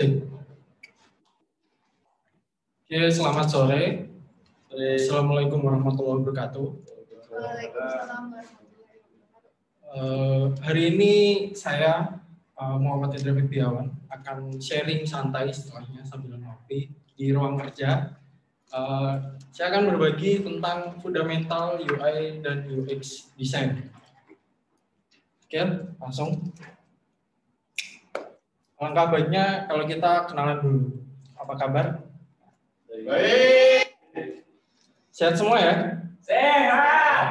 Oke, selamat sore. Assalamualaikum warahmatullahi wabarakatuh. Waalaikumsalam. Hari ini saya Muhammad Indra Fitriawan akan sharing santai setelahnya sambil ngopi di ruang kerja. Saya akan berbagi tentang fundamental UI dan UX design. Oke, langsung. Alangkah baiknya kalau kita kenalan dulu. Apa kabar? Baik. Sehat semua ya? Sehat.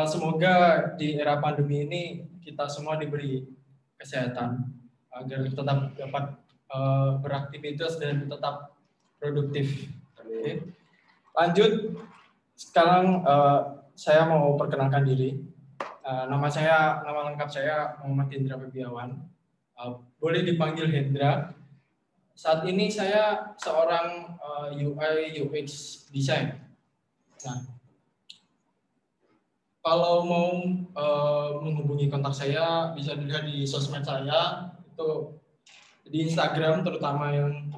Semoga di era pandemi ini kita semua diberi kesehatan agar tetap dapat beraktivitas dan tetap produktif. Oke. Lanjut, sekarang saya mau perkenalkan diri. Nama lengkap saya Muhammad Indra Fitriawan. Boleh dipanggil Hendra. Saat ini saya seorang UI UX design. Nah, kalau mau menghubungi kontak saya bisa dilihat di sosmed saya, itu di Instagram terutama yang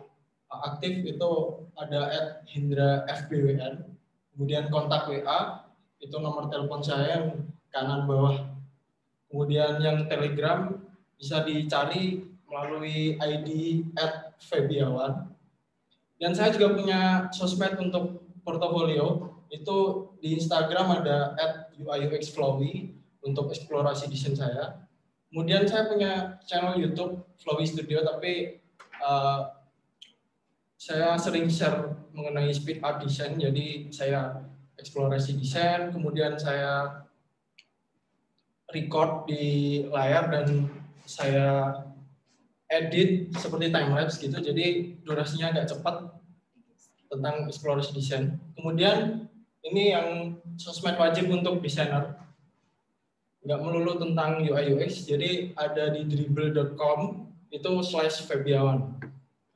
aktif itu ada @hendra_fbwn, kemudian kontak WA itu nomor telepon saya yang kanan bawah, kemudian yang Telegram bisa dicari melalui ID @febiawan. Dan saya juga punya sosmed untuk portofolio, itu di Instagram ada @UI_UX_Flowy untuk eksplorasi desain saya. Kemudian saya punya channel YouTube Flowy Studio, tapi saya sering share mengenai speed art design, jadi saya eksplorasi desain, kemudian saya record di layar dan saya edit seperti timelapse gitu, jadi durasinya agak cepat tentang eksplorasi desain. Kemudian ini yang sosmed wajib untuk desainer, nggak melulu tentang UI UX, jadi ada di dribble.com itu /Febiawan.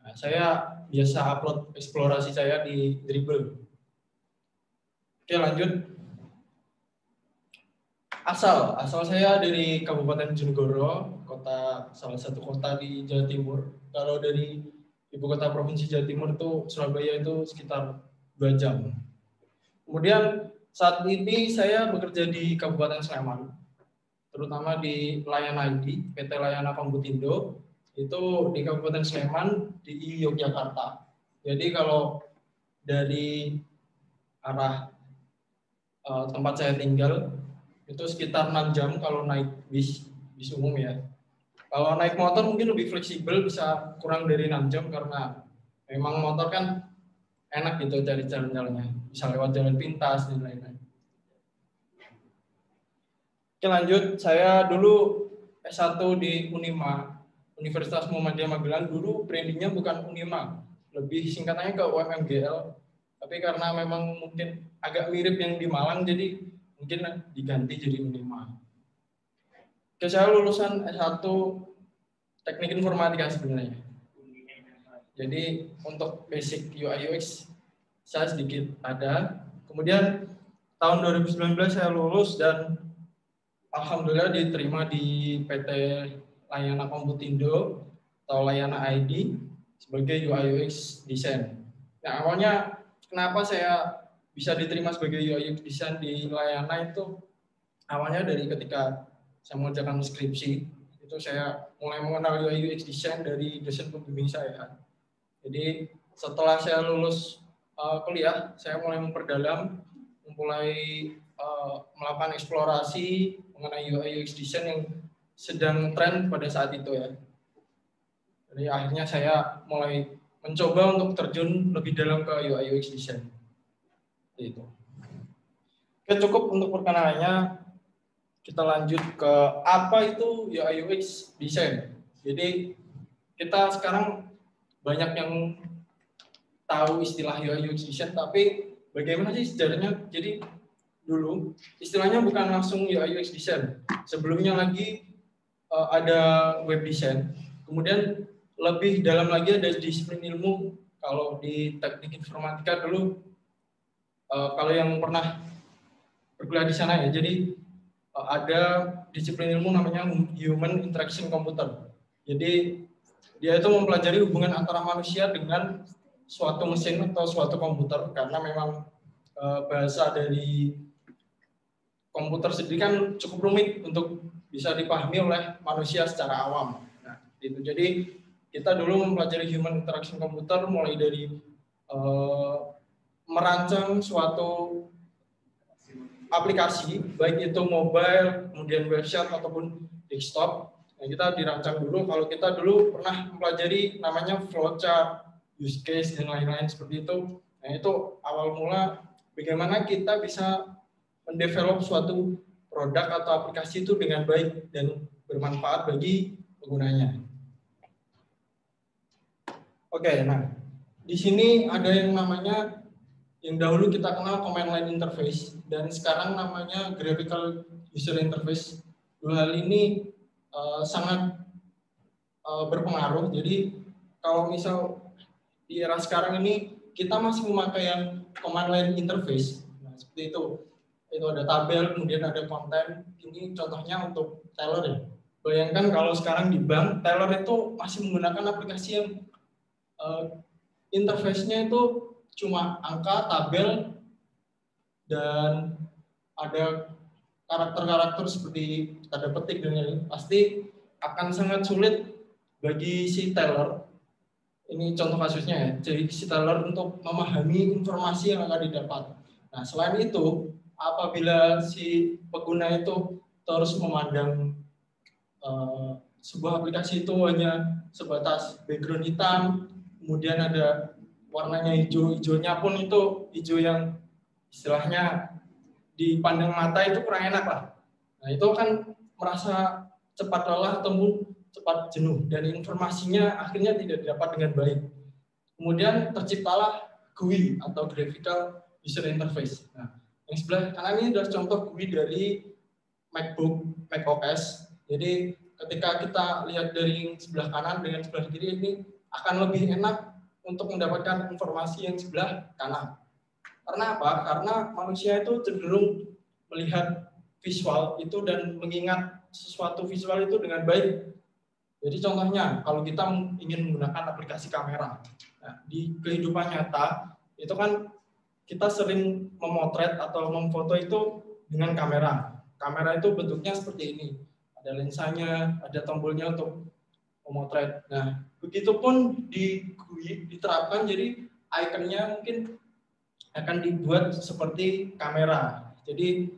Nah, saya biasa upload eksplorasi saya di Dribble. Oke, lanjut. Asal saya dari Kabupaten Bojonegoro, salah satu kota di Jawa Timur. Kalau dari ibu kota provinsi Jawa Timur itu Surabaya itu sekitar 2 jam. Kemudian saat ini saya bekerja di Kabupaten Sleman, terutama di Layan ID, PT Layana Komputindo, itu di Kabupaten Sleman di Yogyakarta. Jadi kalau dari arah tempat saya tinggal itu sekitar 6 jam kalau naik bis umum ya. Kalau naik motor mungkin lebih fleksibel, bisa kurang dari 6 jam karena memang motor kan enak gitu cari jalan-jalannya, bisa lewat jalan pintas dan lain-lain. Oke, lanjut. Saya dulu S1 di Unima, Universitas Muhammadiyah Magelang. Dulu brandingnya bukan Unima, lebih singkatannya ke UMMGL, tapi karena memang mungkin agak mirip yang di Malang jadi mungkin diganti jadi Unima. Oke, saya lulusan S1 Teknik Informatika sebenarnya. Jadi untuk basic UI UX saya sedikit ada. Kemudian tahun 2019 saya lulus dan alhamdulillah diterima di PT Layana Komputindo atau Layana ID sebagai UI UX design. Nah, awalnya kenapa saya bisa diterima sebagai UI UX design di Layana itu awalnya dari ketika saya mengerjakan skripsi, itu saya mulai mengenal UI UX design dari dosen pembimbing saya. Jadi setelah saya lulus kuliah, saya mulai memperdalam, mulai melakukan eksplorasi mengenai UI UX design yang sedang tren pada saat itu ya. Jadi akhirnya saya mulai mencoba untuk terjun lebih dalam ke UI UX design. Itu. Oke, cukup untuk perkenalannya. Kita lanjut ke apa itu UI UX design. Jadi kita sekarang banyak yang tahu istilah UI UX design, tapi bagaimana sih sejarahnya? Jadi dulu istilahnya bukan langsung UI UX design. Sebelumnya lagi ada web design. Kemudian lebih dalam lagi ada disiplin ilmu. Kalau di teknik informatika dulu, kalau yang pernah berkuliah di sana ya, jadi ada disiplin ilmu namanya Human Interaction Computer. Jadi dia itu mempelajari hubungan antara manusia dengan suatu mesin atau suatu komputer, karena memang bahasa dari komputer sendiri kan cukup rumit untuk bisa dipahami oleh manusia secara awam. Nah, itu jadi kita dulu mempelajari human interaction komputer mulai dari merancang suatu aplikasi, baik itu mobile, kemudian website ataupun desktop. Nah, kita dirancang dulu. Kalau kita dulu pernah mempelajari namanya flowchart, use case dan lain-lain seperti itu. Nah, itu awal mula bagaimana kita bisa mendevelop suatu produk atau aplikasi itu dengan baik dan bermanfaat bagi penggunanya. Oke, nah di sini ada yang namanya yang dahulu kita kenal command line interface dan sekarang namanya graphical user interface. Dua hal ini sangat berpengaruh. Jadi kalau misal di era sekarang ini kita masih memakai yang command line interface, nah, seperti itu ada tabel, kemudian ada konten. Ini contohnya untuk teller ya. Bayangkan kalau sekarang di bank, teller itu masih menggunakan aplikasi yang interface-nya itu cuma angka, tabel, dan ada karakter-karakter seperti tanda petik dan lain-lain. Pasti akan sangat sulit bagi si teller, ini contoh kasusnya ya, jadi si teller untuk memahami informasi yang akan didapat. Nah, selain itu, apabila si pengguna itu terus memandang sebuah aplikasi itu hanya sebatas background hitam, kemudian ada warnanya hijau, hijaunya pun itu hijau yang istilahnya dipandang mata itu kurang enak lah. Nah, itu kan merasa cepat lelah ataupun cepat jenuh dan informasinya akhirnya tidak didapat dengan baik. Kemudian terciptalah GUI atau Graphical User Interface. Nah, yang sebelah kanan ini adalah contoh GUI dari MacBook, macOS. Jadi ketika kita lihat dari sebelah kanan dengan sebelah kiri ini akan lebih enak untuk mendapatkan informasi yang sebelah kanan. Karena apa? Karena manusia itu cenderung melihat visual itu dan mengingat sesuatu visual itu dengan baik. Jadi contohnya, kalau kita ingin menggunakan aplikasi kamera, nah, di kehidupan nyata itu kan kita sering memotret atau memfoto itu dengan kamera. Kamera itu bentuknya seperti ini, ada lensanya, ada tombolnya untuk memotret. Nah, begitupun di GUI diterapkan, jadi ikonnya mungkin akan dibuat seperti kamera. Jadi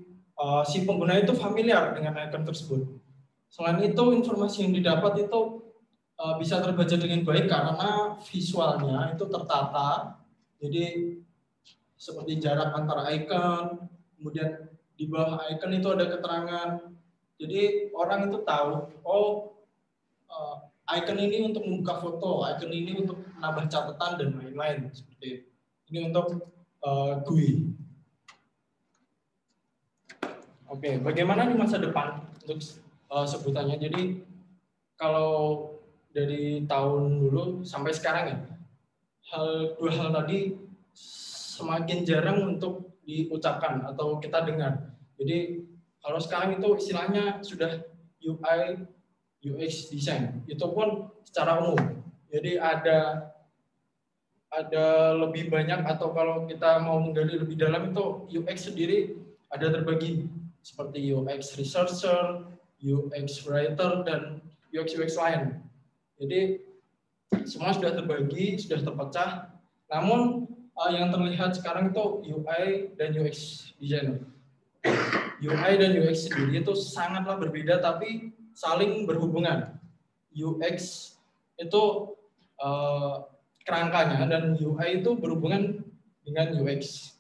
si pengguna itu familiar dengan icon tersebut. Selain itu, informasi yang didapat itu bisa terbaca dengan baik karena visualnya itu tertata. Jadi seperti jarak antara icon, kemudian di bawah icon itu ada keterangan. Jadi orang itu tahu, oh icon ini untuk membuka foto, icon ini untuk menambah catatan dan lain-lain. Seperti itu. Ini untuk GUI. Oke, bagaimana di masa depan untuk sebutannya? Jadi kalau dari tahun dulu sampai sekarang ya, dua hal tadi semakin jarang untuk diucapkan atau kita dengar. Jadi kalau sekarang itu istilahnya sudah UI UX design, itu pun secara umum. Jadi ada lebih banyak, atau kalau kita mau menggali lebih dalam itu UX sendiri ada terbagi seperti UX researcher, UX writer, dan UX lain. Jadi semua sudah terbagi, sudah terpecah. Namun yang terlihat sekarang itu UI dan UX designer. UI dan UX sendiri itu sangatlah berbeda tapi saling berhubungan. UX itu kerangkanya dan UI itu berhubungan dengan UX.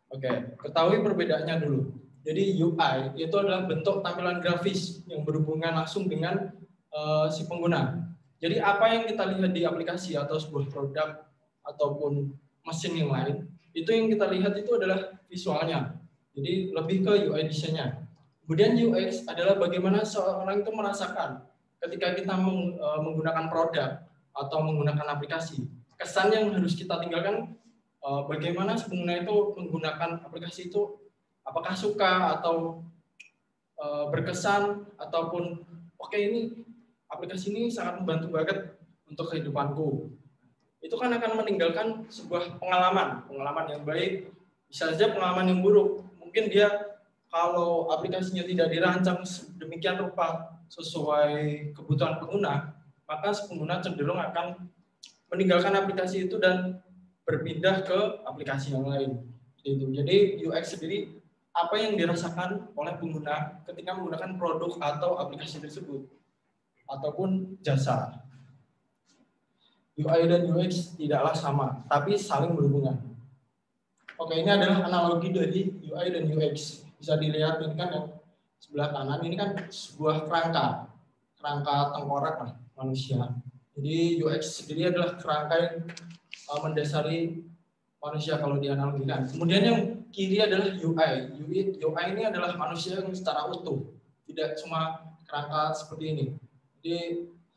Oke, ketahui perbedaannya dulu. Jadi UI itu adalah bentuk tampilan grafis yang berhubungan langsung dengan si pengguna. Jadi apa yang kita lihat di aplikasi atau sebuah produk ataupun mesin yang lain, itu yang kita lihat itu adalah visualnya. Jadi lebih ke UI desainnya. Kemudian UX adalah bagaimana seorang itu merasakan ketika kita menggunakan produk atau menggunakan aplikasi. Kesan yang harus kita tinggalkan, bagaimana pengguna itu menggunakan aplikasi itu, apakah suka atau berkesan, ataupun oke, ini aplikasi ini sangat membantu banget untuk kehidupanku. Itu kan akan meninggalkan sebuah pengalaman yang baik, bisa saja pengalaman yang buruk. Mungkin dia kalau aplikasinya tidak dirancang sedemikian rupa sesuai kebutuhan pengguna, maka pengguna cenderung akan meninggalkan aplikasi itu dan berpindah ke aplikasi yang lain. Jadi UX sendiri apa yang dirasakan oleh pengguna ketika menggunakan produk atau aplikasi tersebut ataupun jasa. UI dan UX tidaklah sama, tapi saling berhubungan. Oke, ini adalah analogi dari UI dan UX. Bisa dilihat ini kan yang sebelah kanan ini kan sebuah kerangka tengkorak manusia. Jadi UX sendiri adalah kerangka yang mendasari manusia kalau dianalogikan. Kemudian yang kiri adalah UI. UI ini adalah manusia yang secara utuh, tidak cuma kerangka seperti ini. Jadi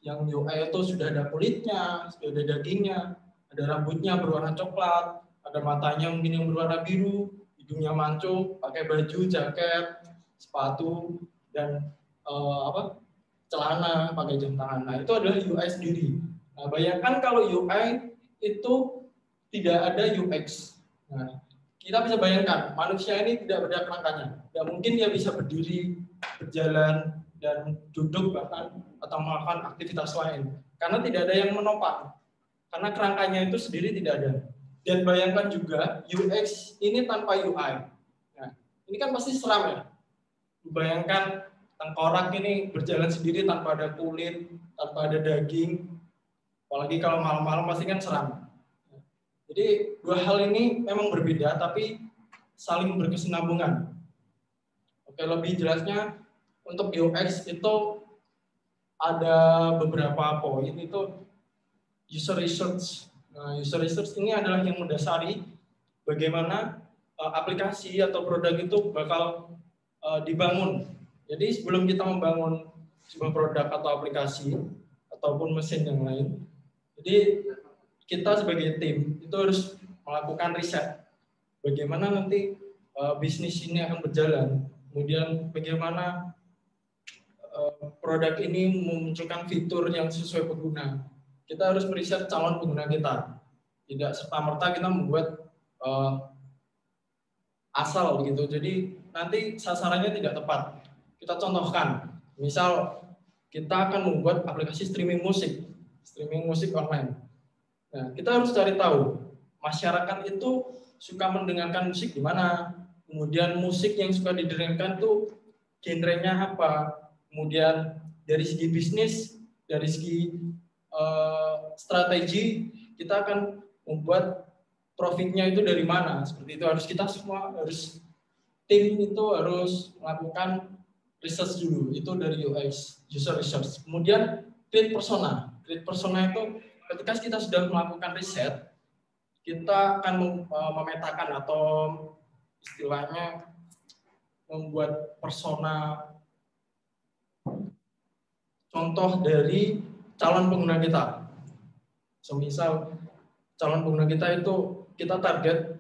yang UI itu sudah ada kulitnya, sudah ada dagingnya, ada rambutnya berwarna coklat, ada matanya mungkin yang berwarna biru, hidungnya mancung, pakai baju, jaket, sepatu, dan celana, pakai jam tangan. Nah, itu adalah UI sendiri. Nah, bayangkan kalau UI itu tidak ada UX. Nah, kita bisa bayangkan manusia ini tidak ada kerangkanya. Tidak mungkin dia bisa berdiri, berjalan, dan duduk bahkan atau melakukan aktivitas lain. Karena tidak ada yang menopang. Karena kerangkanya itu sendiri tidak ada. Dan bayangkan juga UX ini tanpa UI. Nah, ini kan pasti seram ya. Bayangkan tengkorak ini berjalan sendiri tanpa ada kulit, tanpa ada daging. Apalagi kalau malam-malam pasti kan seram. Jadi dua hal ini memang berbeda tapi saling berkesinambungan. Oke, lebih jelasnya untuk UX itu ada beberapa poin itu user research. Nah, user research ini adalah yang mendasari bagaimana aplikasi atau produk itu bakal dibangun. Jadi sebelum kita membangun sebuah produk atau aplikasi ataupun mesin yang lain, jadi kita sebagai tim itu harus melakukan riset. Bagaimana nanti bisnis ini akan berjalan. Kemudian bagaimana produk ini memunculkan fitur yang sesuai pengguna. Kita harus meriset calon pengguna kita. Tidak serta-merta kita membuat asal begitu. Jadi nanti sasarannya tidak tepat. Kita contohkan, misal kita akan membuat aplikasi streaming musik online. Nah, kita harus cari tahu masyarakat itu suka mendengarkan musik di mana, kemudian musik yang suka didengarkan itu genrenya apa, kemudian dari segi bisnis, dari segi strategi kita akan membuat profitnya itu dari mana. Seperti itu harus kita semua tim itu harus melakukan research dulu, itu dari UX, user research. Kemudian create persona itu ketika kita sudah melakukan riset, kita akan memetakan atau istilahnya membuat persona contoh dari calon pengguna kita. Semisal calon pengguna kita itu kita target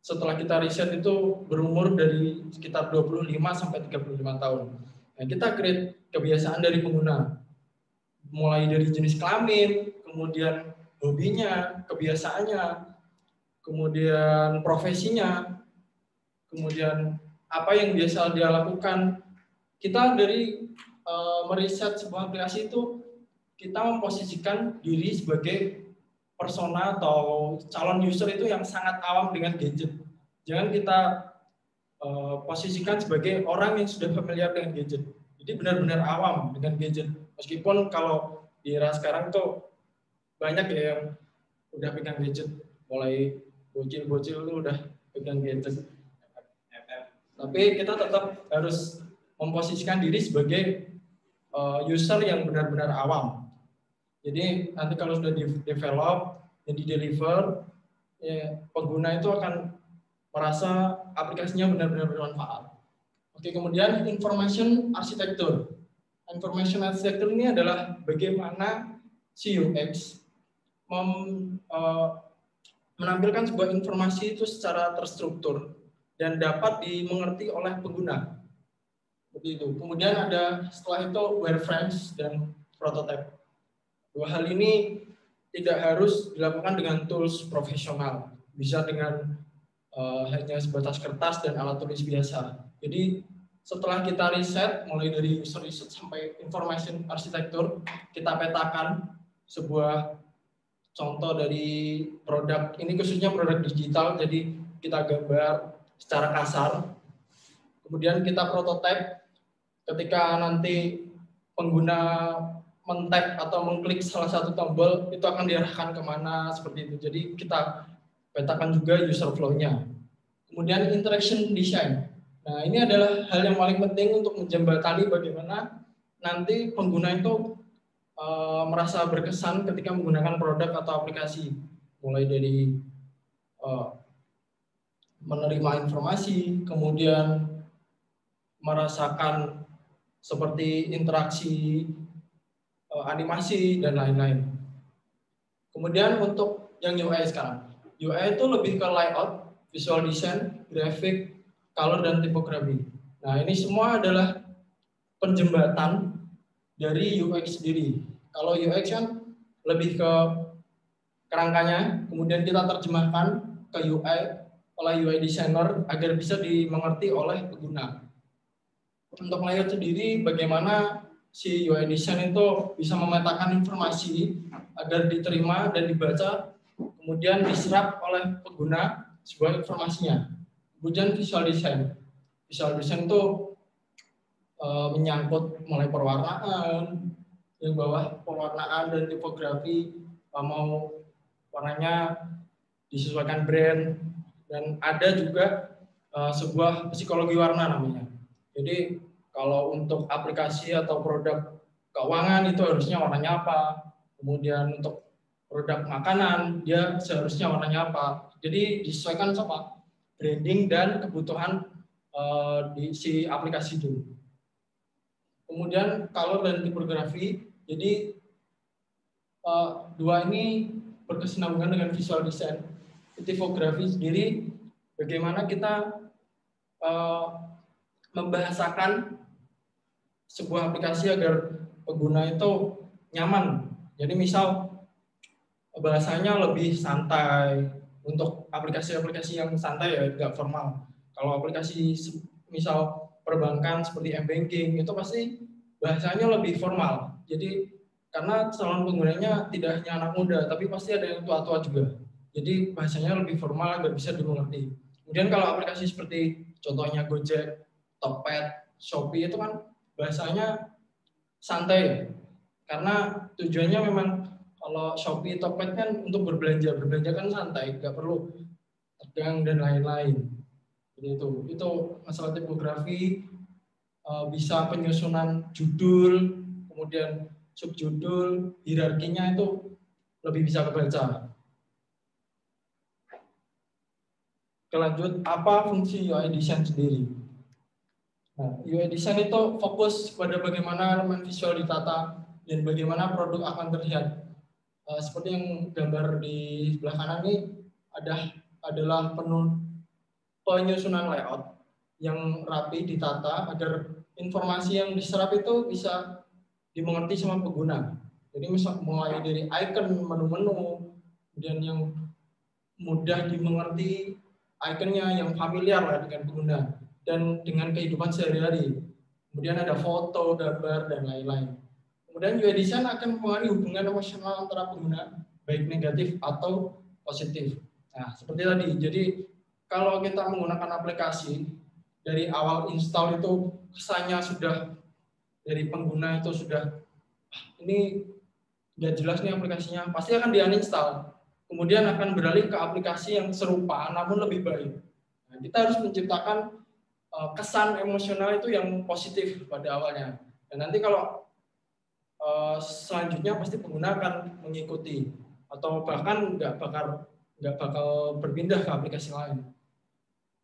setelah kita riset itu berumur dari sekitar 25 sampai 35 tahun. Nah, kita create kebiasaan dari pengguna. Mulai dari jenis kelamin, kemudian hobinya, kebiasaannya, kemudian profesinya, kemudian apa yang biasa dia lakukan. Kita dari meriset sebuah aplikasi itu kita memposisikan diri sebagai persona atau calon user itu yang sangat awam dengan gadget. Jangan kita posisikan sebagai orang yang sudah familiar dengan gadget. Jadi benar-benar awam dengan gadget. Meskipun kalau di era sekarang tuh banyak ya yang udah pegang gadget, mulai bocil-bocil itu udah pegang gadget. Tapi kita tetap harus memposisikan diri sebagai user yang benar-benar awam. Jadi nanti kalau sudah di-develop dan di-deliver, ya, pengguna itu akan merasa aplikasinya benar-benar bermanfaat. Oke, kemudian information architecture. Information architecture ini adalah bagaimana si UX menampilkan sebuah informasi itu secara terstruktur dan dapat dimengerti oleh pengguna. Seperti itu. Kemudian ada setelah itu wireframes dan prototype. Dua hal ini tidak harus dilakukan dengan tools profesional, bisa dengan hanya sebatas kertas dan alat tulis biasa. Jadi setelah kita riset, mulai dari user research sampai information architecture, kita petakan sebuah contoh dari produk, ini khususnya produk digital, jadi kita gambar secara kasar, kemudian kita prototype. Ketika nanti pengguna men-tap atau mengklik salah satu tombol, itu akan diarahkan kemana, seperti itu. Jadi kita petakan juga user flow-nya. Kemudian interaction design. Nah, ini adalah hal yang paling penting untuk menjembatani bagaimana nanti pengguna itu merasa berkesan ketika menggunakan produk atau aplikasi. Mulai dari menerima informasi, kemudian merasakan seperti interaksi, animasi, dan lain-lain. Kemudian untuk yang UI sekarang. UI itu lebih ke layout, visual design, grafik, color, dan tipografi. Nah, ini semua adalah penjembatan dari UX sendiri. Kalau UX kan lebih ke kerangkanya, kemudian kita terjemahkan ke UI oleh UI designer agar bisa dimengerti oleh pengguna. Untuk layout sendiri, bagaimana si UI design itu bisa memetakan informasi agar diterima dan dibaca, kemudian diserap oleh pengguna sebuah informasinya. Kemudian visual design. Visual design itu menyangkut mulai perwarnaan, yang bawah pewarnaan dan tipografi, mau warnanya disesuaikan brand, dan ada juga sebuah psikologi warna namanya. Jadi kalau untuk aplikasi atau produk keuangan itu harusnya warnanya apa, kemudian untuk produk makanan dia seharusnya warnanya apa. Jadi disesuaikan sama branding dan kebutuhan di si aplikasi dulu. Kemudian color dan tipografi. Jadi dua ini berkesinambungan dengan visual design. Tipografi sendiri bagaimana kita membahasakan sebuah aplikasi agar pengguna itu nyaman. Jadi misal bahasanya lebih santai untuk aplikasi-aplikasi yang santai ya, nggak formal. Kalau aplikasi misal perbankan seperti m-banking itu pasti bahasanya lebih formal. Jadi karena calon penggunanya tidak hanya anak muda, tapi pasti ada yang tua-tua juga. Jadi bahasanya lebih formal agar bisa dimengerti. Kemudian kalau aplikasi seperti contohnya Gojek, Tokped, Shopee itu kan bahasanya santai, karena tujuannya memang kalau Shopee, Tokped kan untuk berbelanja kan santai, nggak perlu tegang dan lain-lain. Jadi itu masalah tipografi, bisa penyusunan judul, kemudian subjudul, hierarkinya itu lebih bisa kebaca. Lanjut, apa fungsi UI design sendiri? Nah, UI design itu fokus pada bagaimana elemen visual ditata dan bagaimana produk akan terlihat. Seperti yang gambar di sebelah kanan ini adalah penyusunan layout yang rapi ditata agar informasi yang diserap itu bisa dimengerti sama pengguna. Jadi misal mulai dari icon, menu-menu, kemudian yang mudah dimengerti, ikonnya yang familiar lah dengan pengguna dan dengan kehidupan sehari-hari. Kemudian ada foto, gambar, dan lain-lain. Kemudian UI design akan mempengaruhi hubungan emosional antara pengguna, baik negatif atau positif. Nah, seperti tadi, jadi kalau kita menggunakan aplikasi, dari awal install itu kesannya sudah, dari pengguna itu sudah, ini nggak jelas nih aplikasinya, pasti akan di-uninstall. Kemudian akan beralih ke aplikasi yang serupa, namun lebih baik. Nah, kita harus menciptakan kesan emosional itu yang positif pada awalnya. Dan nanti kalau selanjutnya pasti pengguna akan mengikuti atau bahkan nggak bakal berpindah ke aplikasi lain.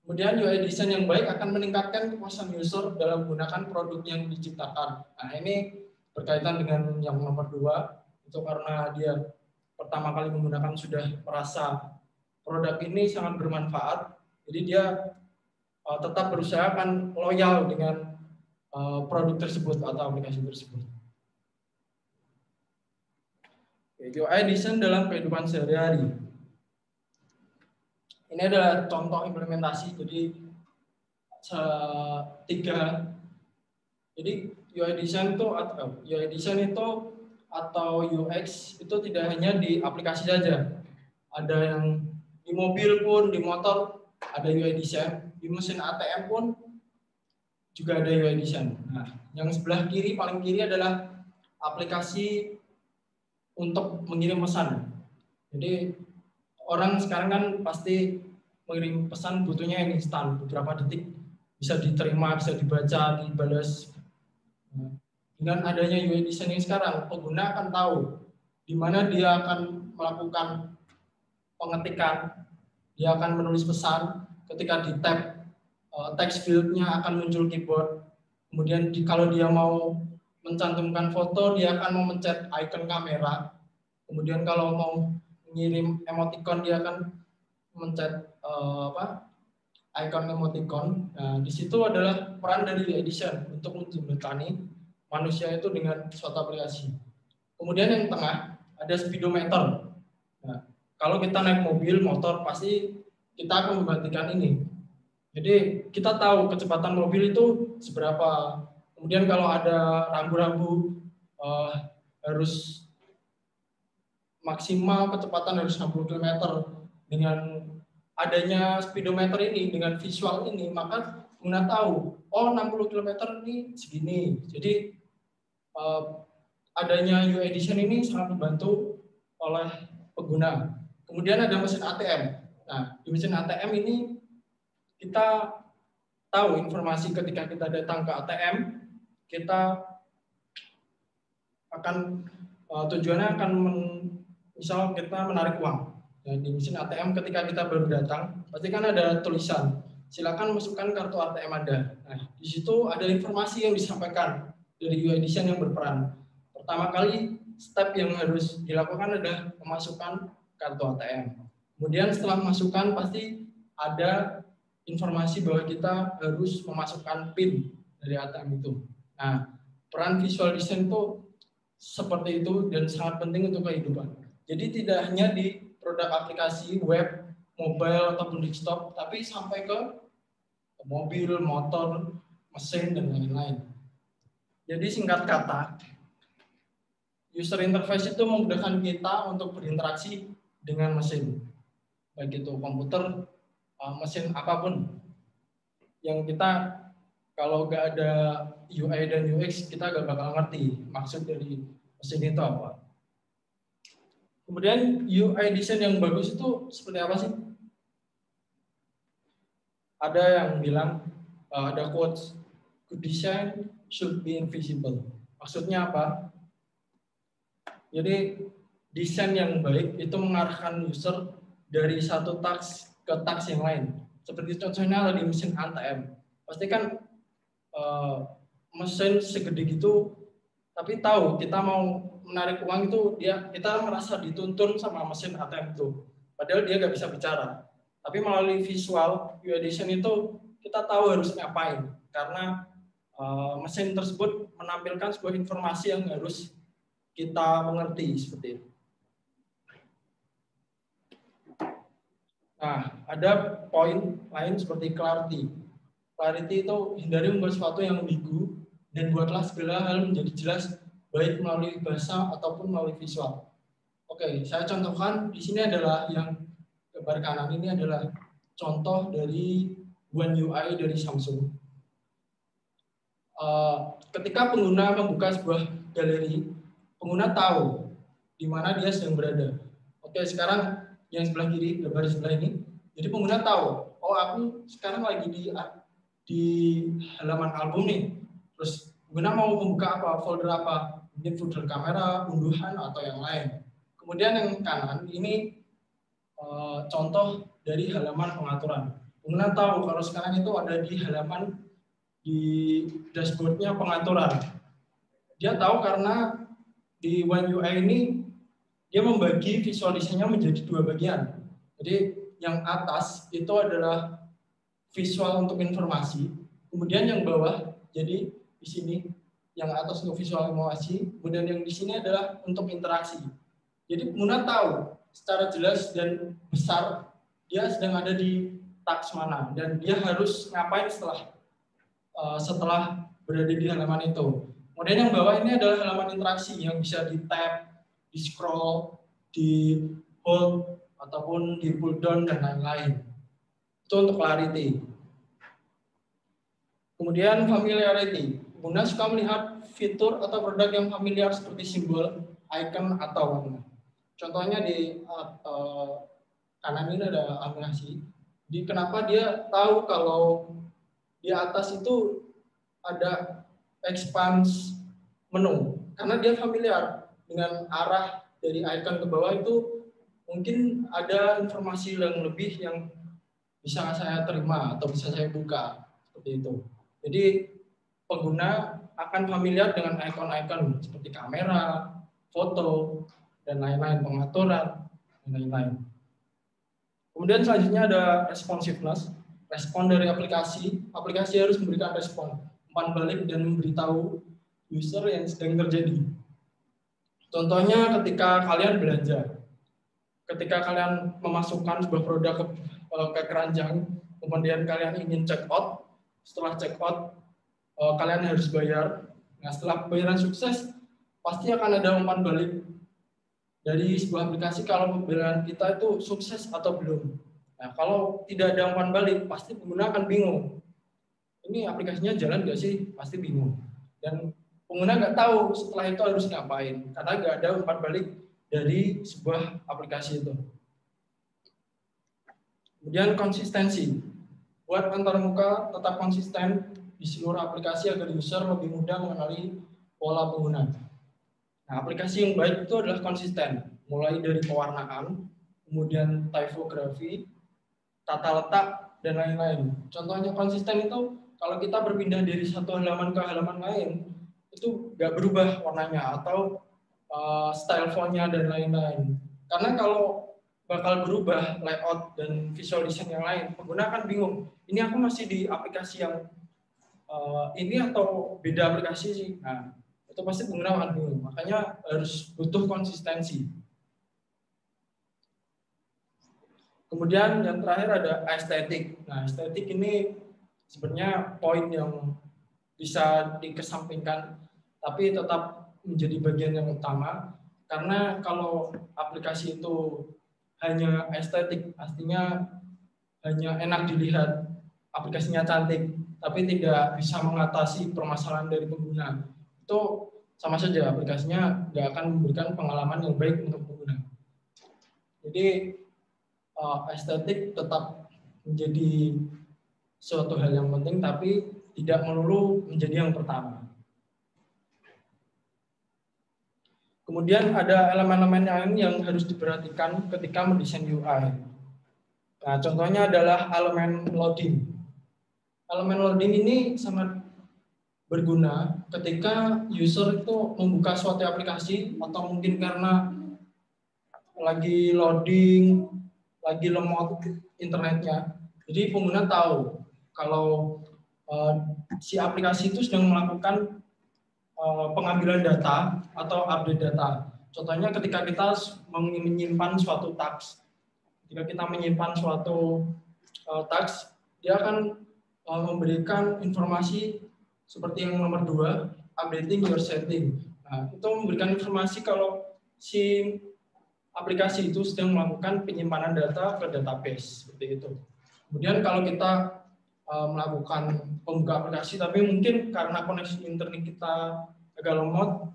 Kemudian UI design yang baik akan meningkatkan kepuasan user dalam menggunakan produk yang diciptakan. Nah, ini berkaitan dengan yang nomor 2, itu karena dia pertama kali menggunakan sudah merasa produk ini sangat bermanfaat, jadi dia tetap berusaha akan loyal dengan produk tersebut atau aplikasi tersebut. UI design dalam kehidupan sehari-hari. Ini adalah contoh implementasi. Jadi UI design itu atau UX itu tidak hanya di aplikasi saja. Ada yang di mobil pun, di motor ada UI design, di mesin ATM pun juga ada UI design. Nah, yang sebelah kiri, paling kiri adalah aplikasi untuk mengirim pesan. Jadi orang sekarang kan pasti mengirim pesan butuhnya yang instan, beberapa detik bisa diterima, bisa dibaca, dibalas. Dengan adanya UI design ini sekarang, pengguna akan tahu di mana dia akan melakukan pengetikan, dia akan menulis pesan, ketika di tab text field-nya akan muncul keyboard. Kemudian kalau dia mau mencantumkan foto, dia akan memencet icon kamera. Kemudian kalau mau mengirim emoticon, dia akan mencet icon emoticon. Nah, di situ adalah peran dari UI design untuk menjembatani manusia itu dengan suatu aplikasi. Kemudian yang tengah ada speedometer. Nah, kalau kita naik mobil, motor, pasti kita akan memperhatikan ini. Jadi kita tahu kecepatan mobil itu seberapa. Kemudian kalau ada rambu-rambu harus maksimal kecepatan harus 60 km. Dengan adanya speedometer ini, dengan visual ini, maka pengguna tahu, oh 60 km ini segini. Jadi adanya UI design ini sangat membantu oleh pengguna. Kemudian ada mesin ATM. Nah, di mesin ATM ini kita tahu informasi ketika kita datang ke ATM, kita akan tujuannya akan misal kita menarik uang. Dan di mesin ATM ketika kita baru datang, pasti kan ada tulisan, silakan masukkan kartu ATM Anda. Nah, di situ ada informasi yang disampaikan dari UI design yang berperan. Pertama kali, step yang harus dilakukan adalah memasukkan kartu ATM. Kemudian setelah memasukkan, pasti ada informasi bahwa kita harus memasukkan PIN dari ATM itu. Nah, peran visual design itu seperti itu dan sangat penting untuk kehidupan. Jadi tidak hanya di produk aplikasi web, mobile ataupun desktop, tapi sampai ke mobil, motor, mesin dan lain-lain. Jadi singkat kata, user interface itu memudahkan kita untuk berinteraksi dengan mesin, baik itu komputer, mesin apapun. Yang kita kalau nggak ada UI dan UX, kita nggak bakal ngerti maksud dari mesin itu apa. Kemudian UI design yang bagus itu seperti apa sih? Ada yang bilang, ada quotes, good design should be invisible. Maksudnya apa? Jadi desain yang baik itu mengarahkan user dari satu task ke task yang lain. Seperti contohnya di mesin ATM. Pasti kan mesin segede gitu, tapi tahu kita mau menarik uang itu kita merasa dituntun sama mesin ATM itu. Padahal dia nggak bisa bicara. Tapi melalui visual UI design itu kita tahu harus ngapain karena mesin tersebut menampilkan sebuah informasi yang harus kita mengerti seperti itu. Nah, ada poin lain seperti clarity. Clarity itu hindari membuat sesuatu yang ambigu dan buatlah segala hal menjadi jelas baik melalui bahasa ataupun melalui visual. Oke, saya contohkan di sini adalah yang gambar kanan ini adalah contoh dari One UI dari Samsung. Ketika pengguna membuka sebuah galeri, pengguna tahu di mana dia sedang berada. Oke, sekarang yang sebelah kiri, gambar sebelah ini, jadi pengguna tahu, oh aku sekarang lagi di halaman album nih. Terus pengguna mau membuka apa, folder apa, mungkin folder kamera, unduhan atau yang lain. Kemudian yang kanan ini contoh dari halaman pengaturan. Pengguna tahu kalau sekarang itu ada di halaman di dashboardnya pengaturan. Dia tahu karena di One UI ini dia membagi visual design-nya menjadi dua bagian. Jadi yang atas itu adalah visual untuk informasi, kemudian yang bawah jadi di sini, yang atas untuk visual emulasi, kemudian yang di sini adalah untuk interaksi. Jadi pengguna tahu secara jelas dan besar dia sedang ada di task mana dan dia harus ngapain setelah berada di halaman itu. Kemudian yang bawah ini adalah halaman interaksi yang bisa di tab, di scroll, di hold ataupun di pull down dan lain-lain. Itu untuk clarity. Kemudian familiarity. Pengguna suka melihat fitur atau produk yang familiar seperti simbol, icon, atau warna. Contohnya di kanan ini ada animasi. Jadi kenapa dia tahu kalau di atas itu ada expand menu? Karena dia familiar dengan arah dari icon ke bawah itu mungkin ada informasi yang lebih yang bisa saya terima atau bisa saya buka seperti itu. Jadi pengguna akan familiar dengan icon-icon seperti kamera, foto, dan lain-lain, pengaturan, dan lain-lain. Kemudian selanjutnya ada responsiveness, respon dari aplikasi. Aplikasi harus memberikan respon, umpan balik dan memberitahu user yang sedang terjadi. Contohnya ketika kalian belanja, ketika kalian memasukkan sebuah produk ke keranjang, kemudian kalian ingin check out, setelah check out kalian harus bayar. Nah, setelah pembayaran sukses, pasti akan ada umpan balik dari sebuah aplikasi kalau pembayaran kita itu sukses atau belum. Nah, kalau tidak ada umpan balik, pasti pengguna akan bingung. Ini aplikasinya jalan nggak sih? Pasti bingung. Dan pengguna nggak tahu setelah itu harus ngapain, karena nggak ada umpan balik dari sebuah aplikasi itu. Kemudian konsistensi. Buat antarmuka tetap konsisten di seluruh aplikasi agar user lebih mudah mengenali pola pengguna. Nah, aplikasi yang baik itu adalah konsisten, mulai dari pewarnaan, kemudian typografi, tata letak, dan lain-lain. Contohnya konsisten itu kalau kita berpindah dari satu halaman ke halaman lain, itu nggak berubah warnanya atau style fontnya dan lain-lain. Karena kalau bakal berubah layout dan visual design yang lain, pengguna akan bingung. Ini aku masih di aplikasi yang ini atau beda aplikasi sih. Nah, itu pasti pengguna akan bingung. Makanya harus butuh konsistensi. Kemudian yang terakhir ada estetik. Nah, estetik ini sebenarnya poin yang bisa dikesampingkan, tapi tetap menjadi bagian yang utama. Karena kalau aplikasi itu hanya estetik, artinya hanya enak dilihat, aplikasinya cantik, tapi tidak bisa mengatasi permasalahan dari pengguna, itu sama saja aplikasinya nggak akan memberikan pengalaman yang baik untuk pengguna. Jadi estetik tetap menjadi suatu hal yang penting, tapi tidak melulu menjadi yang pertama. Kemudian ada elemen-elemen lain yang harus diperhatikan ketika mendesain UI. Nah, contohnya adalah elemen loading. Elemen loading ini sangat berguna ketika user itu membuka suatu aplikasi atau mungkin karena lagi loading, lagi lemot internetnya. Jadi pengguna tahu kalau si aplikasi itu sedang melakukan pengambilan data atau update data. Contohnya ketika kita menyimpan suatu task, ketika kita menyimpan suatu task, dia akan memberikan informasi seperti yang nomor 2, updating your setting. Nah, itu memberikan informasi kalau si aplikasi itu sedang melakukan penyimpanan data ke database seperti itu. Kemudian kalau kita melakukan pembuka aplikasi, tapi mungkin karena koneksi internet kita agak lemot,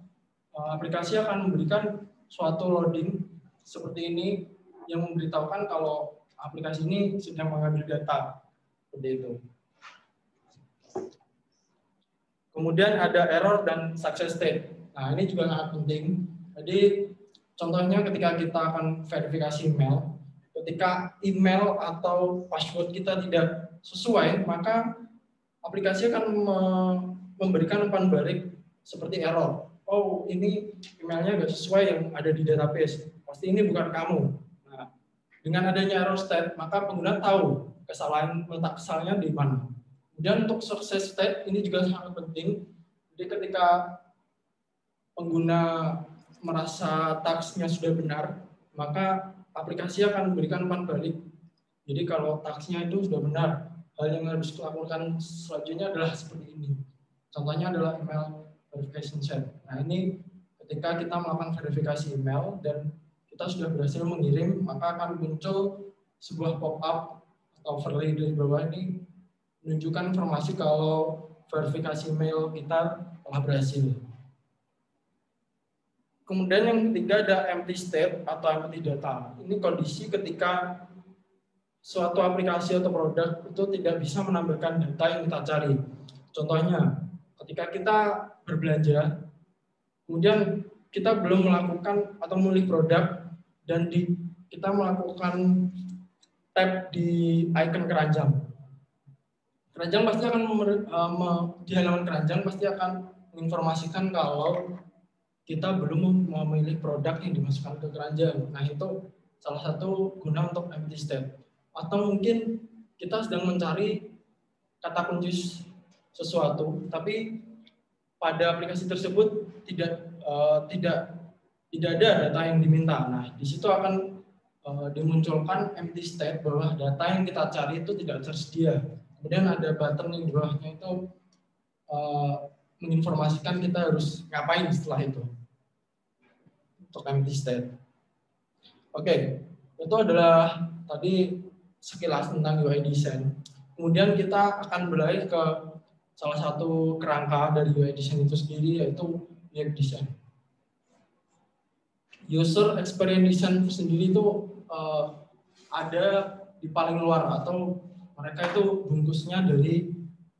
aplikasi akan memberikan suatu loading seperti ini yang memberitahukan kalau aplikasi ini sedang mengambil data seperti itu. Kemudian ada error dan success state. Nah, ini juga sangat penting. Jadi contohnya ketika kita akan verifikasi email, ketika email atau password kita tidak sesuai, maka aplikasi akan memberikan umpan balik seperti error. Oh, ini emailnya nggak sesuai yang ada di database. Pasti ini bukan kamu. Nah, dengan adanya error state, maka pengguna tahu letak kesalahannya di mana. Kemudian untuk success state ini juga sangat penting. Jadi ketika pengguna merasa tagsnya sudah benar, maka aplikasi akan memberikan umpan balik. Jadi kalau tagsnya itu sudah benar, hal yang harus dilakukan selanjutnya adalah seperti ini. Contohnya adalah email verification set. Nah ini ketika kita melakukan verifikasi email dan kita sudah berhasil mengirim, maka akan muncul sebuah pop-up atau overlay dari bawah ini menunjukkan informasi kalau verifikasi email kita telah berhasil. Kemudian yang ketiga ada empty state atau empty data. Ini kondisi ketika suatu aplikasi atau produk itu tidak bisa menambahkan data yang kita cari. Contohnya, ketika kita berbelanja, kemudian kita belum melakukan atau memilih produk dan kita melakukan tap di icon keranjang. Keranjang pasti akan di halaman keranjang pasti akan menginformasikan kalau kita belum memilih produk yang dimasukkan ke keranjang. Nah itu salah satu guna untuk empty state. Atau mungkin kita sedang mencari kata kunci sesuatu, tapi pada aplikasi tersebut tidak ada data yang diminta. Nah di situ akan dimunculkan empty state bahwa data yang kita cari itu tidak tersedia. Kemudian ada button yang di bawahnya itu menginformasikan kita harus ngapain setelah itu untuk empty state. Oke, itu adalah tadi sekilas tentang UI design. Kemudian kita akan beralih ke salah satu kerangka dari UI design itu sendiri, yaitu UX design. User experience design sendiri itu ada di paling luar, atau mereka itu bungkusnya dari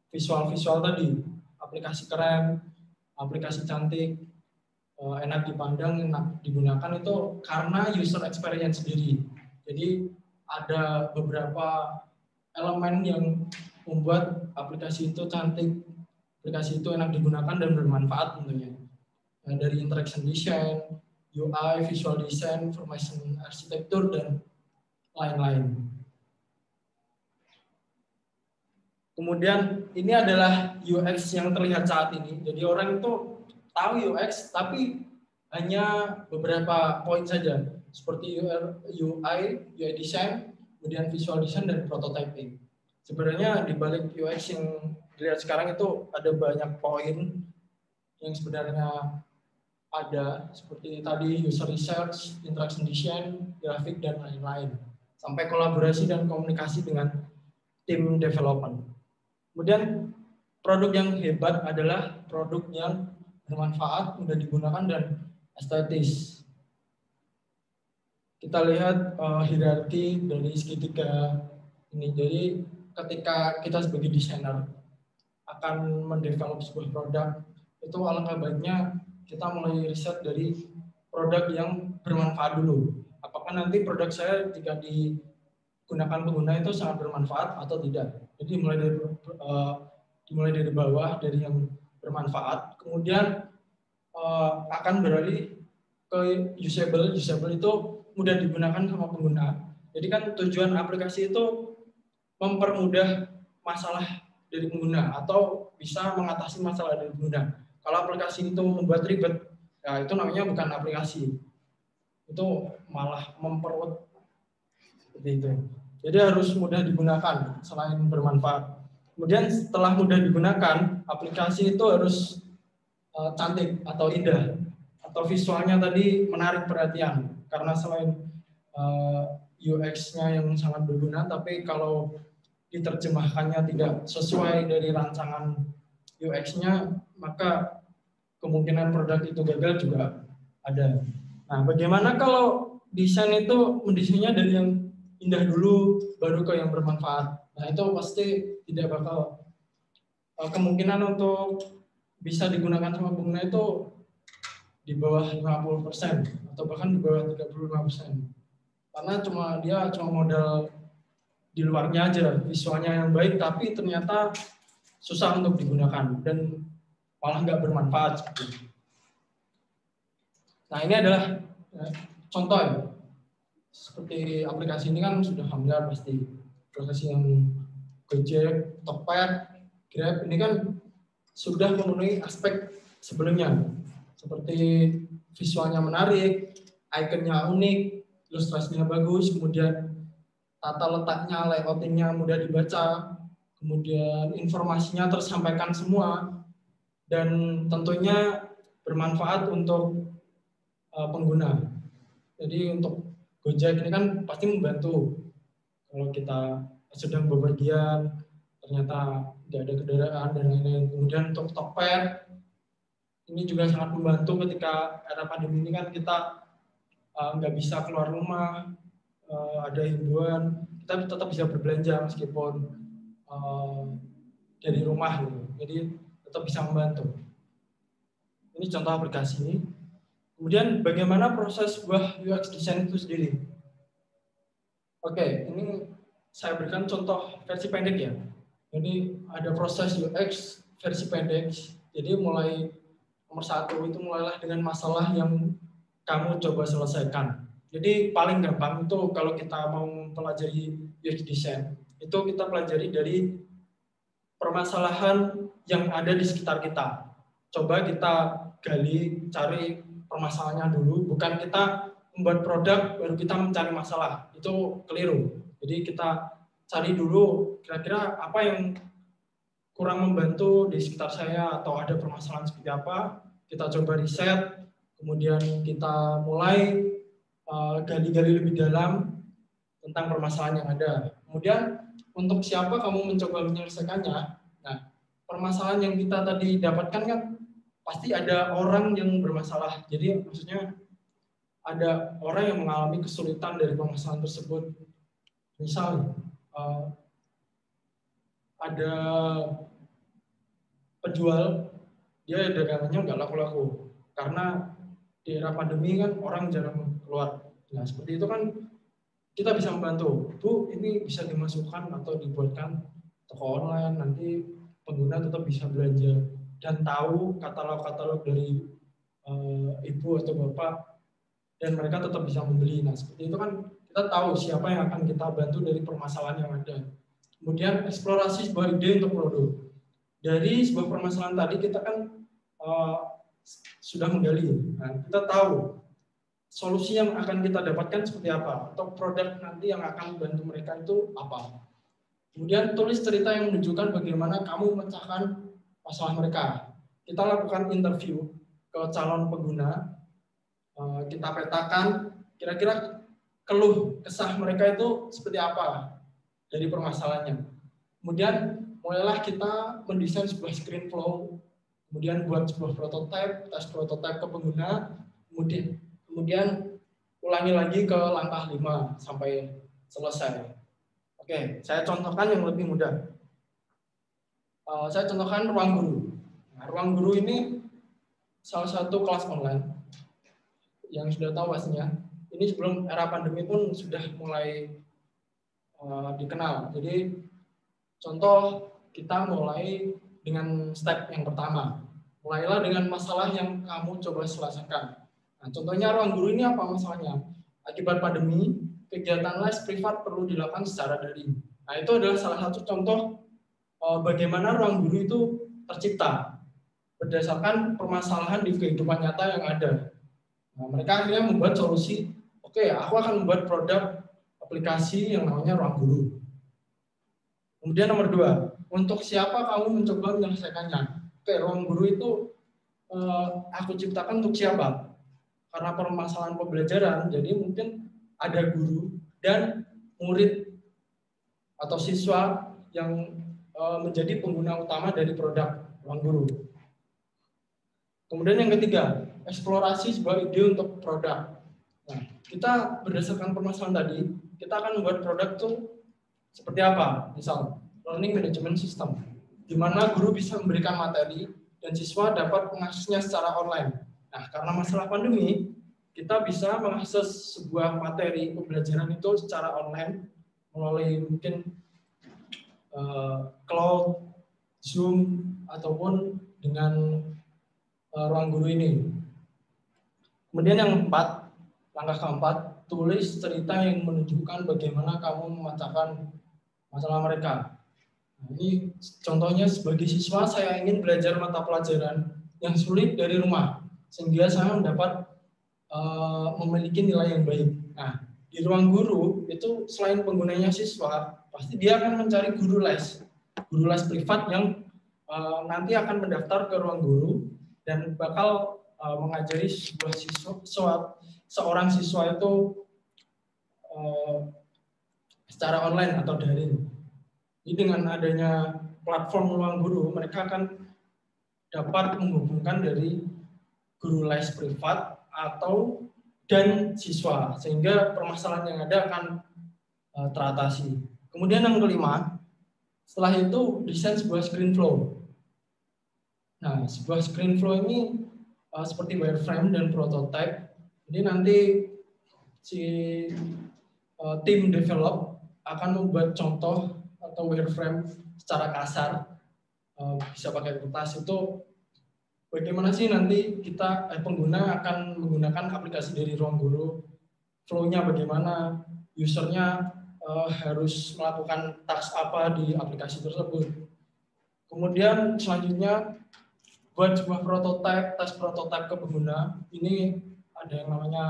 visual-visual tadi, aplikasi keren, aplikasi cantik, enak dipandang, enak digunakan, itu karena user experience sendiri. Jadi ada beberapa elemen yang membuat aplikasi itu cantik, aplikasi itu enak digunakan dan bermanfaat tentunya. Nah, dari interaction design, UI, visual design, information architecture, dan lain-lain. Kemudian ini adalah UX yang terlihat saat ini. Jadi orang itu tahu UX, tapi hanya beberapa poin saja, seperti UI design, kemudian visual design, dan prototyping. Sebenarnya di balik UX yang dilihat sekarang itu ada banyak poin yang sebenarnya ada, seperti tadi user research, interaction design, grafik, dan lain-lain, sampai kolaborasi dan komunikasi dengan tim development. Kemudian produk yang hebat adalah produk yang bermanfaat, mudah digunakan, dan estetis. Kita lihat hierarki dari segitiga ini. Jadi ketika kita sebagai desainer akan mendevelop sebuah produk, itu alangkah baiknya kita mulai riset dari produk yang bermanfaat dulu. Apakah nanti produk saya jika digunakan pengguna itu sangat bermanfaat atau tidak. Jadi dimulai dari bawah, dari yang bermanfaat, kemudian akan beralih ke usable. Usable itu mudah digunakan sama pengguna. Jadi kan tujuan aplikasi itu mempermudah masalah dari pengguna atau bisa mengatasi masalah dari pengguna. Kalau aplikasi itu membuat ribet, ya itu namanya bukan aplikasi. Itu malah memperluas seperti itu. Jadi harus mudah digunakan selain bermanfaat. Kemudian setelah mudah digunakan, aplikasi itu harus cantik atau indah, atau visualnya tadi menarik perhatian. Karena selain UX-nya yang sangat berguna, tapi kalau diterjemahkannya tidak sesuai dari rancangan UX-nya, maka kemungkinan produk itu gagal juga ada. Nah, bagaimana kalau desain itu mendesainnya dari yang indah dulu, baru ke yang bermanfaat? Nah, itu pasti tidak bakal kemungkinan untuk bisa digunakan sama pengguna itu di bawah 50% atau bahkan di bawah 35%. Karena dia cuma modal di luarnya aja, visualnya yang baik, tapi ternyata susah untuk digunakan dan malah nggak bermanfaat. Nah, ini adalah contoh ya. Seperti aplikasi ini kan sudah familiar pasti. Aplikasi yang Gojek, Tokped, Grab, ini kan sudah memenuhi aspek sebelumnya, seperti visualnya menarik, ikonnya unik, ilustrasinya bagus, kemudian tata letaknya, layoutingnya mudah dibaca, kemudian informasinya tersampaikan semua, dan tentunya bermanfaat untuk pengguna. Jadi untuk Gojek ini kan pasti membantu kalau kita sedang bepergian, ternyata tidak ada kendaraan dan lain-lain. Kemudian untuk Tokped ini juga sangat membantu ketika era pandemi ini kan kita nggak bisa keluar rumah, ada himbauan, kita tetap bisa berbelanja meskipun dari rumah gitu. Jadi tetap bisa membantu. Ini contoh aplikasi. Kemudian bagaimana proses sebuah UX design itu sendiri? Oke, ini saya berikan contoh versi pendek ya. Jadi ada proses UX versi pendek. Jadi mulai nomor 1 itu mulailah dengan masalah yang kamu coba selesaikan. Jadi paling gampang itu kalau kita mau mempelajari UX design, itu kita pelajari dari permasalahan yang ada di sekitar kita. Coba kita gali, cari permasalahannya dulu, bukan kita membuat produk baru kita mencari masalah. Itu keliru. Jadi kita cari dulu kira-kira apa yang kurang membantu di sekitar saya atau ada permasalahan seperti apa. Kita coba riset, kemudian kita mulai gali-gali lebih dalam tentang permasalahan yang ada. Kemudian untuk siapa kamu mencoba menyelesaikannya, nah permasalahan yang kita tadi dapatkan kan pasti ada orang yang bermasalah. Jadi maksudnya ada orang yang mengalami kesulitan dari permasalahan tersebut. Misal ada penjual, dia dagangannya nggak laku-laku karena di era pandemi kan orang jarang keluar. Nah seperti itu kan kita bisa membantu. Bu, ini bisa dimasukkan atau dibuatkan toko online, nanti pengguna tetap bisa belanja dan tahu katalog-katalog dari ibu atau bapak, dan mereka tetap bisa membeli. Nah seperti itu kan kita tahu siapa yang akan kita bantu dari permasalahan yang ada. Kemudian eksplorasi sebuah ide untuk produk. Dari sebuah permasalahan tadi kita kan sudah menggali. Nah, kita tahu solusi yang akan kita dapatkan seperti apa, atau produk nanti yang akan membantu mereka itu apa. Kemudian tulis cerita yang menunjukkan bagaimana kamu memecahkan masalah mereka. Kita lakukan interview ke calon pengguna, kita petakan kira-kira keluh kesah mereka itu seperti apa dari permasalahannya. Kemudian mulailah kita mendesain sebuah screen flow, kemudian buat sebuah prototipe, tes prototipe ke pengguna, kemudian ulangi lagi ke langkah 5 sampai selesai. Oke, saya contohkan yang lebih mudah. Saya contohkan ruang guru. Nah, ruang guru ini salah satu kelas online yang sudah tahu pastinya. Ini sebelum era pandemi pun sudah mulai dikenal. Jadi contoh kita mulai dengan step yang pertama. Mulailah dengan masalah yang kamu coba selesaikan. Nah, contohnya ruang guru ini apa masalahnya? Akibat pandemi, kegiatan les privat perlu dilakukan secara daring. Nah, itu adalah salah satu contoh bagaimana ruang guru itu tercipta berdasarkan permasalahan di kehidupan nyata yang ada. Nah, mereka akhirnya membuat solusi, oke, aku akan membuat produk aplikasi yang namanya ruang guru. Kemudian nomor 2, untuk siapa kamu mencoba menyelesaikannya? Oke, ruang guru itu aku ciptakan untuk siapa? Karena permasalahan pembelajaran, jadi mungkin ada guru dan murid atau siswa yang menjadi pengguna utama dari produk ruang guru. Kemudian yang ketiga, eksplorasi sebuah ide untuk produk. Nah, kita berdasarkan permasalahan tadi, kita akan membuat produk itu seperti apa? Misal, learning management system, di mana guru bisa memberikan materi dan siswa dapat mengaksesnya secara online. Nah, karena masalah pandemi, kita bisa mengakses sebuah materi pembelajaran itu secara online melalui mungkin cloud, Zoom, ataupun dengan ruang guru ini. Kemudian yang langkah keempat, tulis cerita yang menunjukkan bagaimana kamu memecahkan masalah mereka. Nah, ini contohnya sebagai siswa saya ingin belajar mata pelajaran yang sulit dari rumah sehingga saya mendapat memiliki nilai yang baik. Nah, di ruang guru itu selain penggunanya siswa, pasti dia akan mencari guru les privat yang nanti akan mendaftar ke ruang guru dan bakal mengajari seorang siswa itu secara online atau daring. Jadi dengan adanya platform ruang guru, mereka akan dapat menghubungkan dari guru les privat dan siswa, sehingga permasalahan yang ada akan teratasi. Kemudian yang kelima, setelah itu desain sebuah screen flow. Nah, sebuah screen flow ini seperti wireframe dan prototype. Jadi nanti si tim develop akan membuat contoh atau wireframe secara kasar, bisa pakai kertas itu. Bagaimana sih nanti kita pengguna akan menggunakan aplikasi dari ruang guru, flow-nya bagaimana, usernya harus melakukan task apa di aplikasi tersebut. Kemudian selanjutnya buat sebuah prototype, tes prototype ke pengguna. Ini ada yang namanya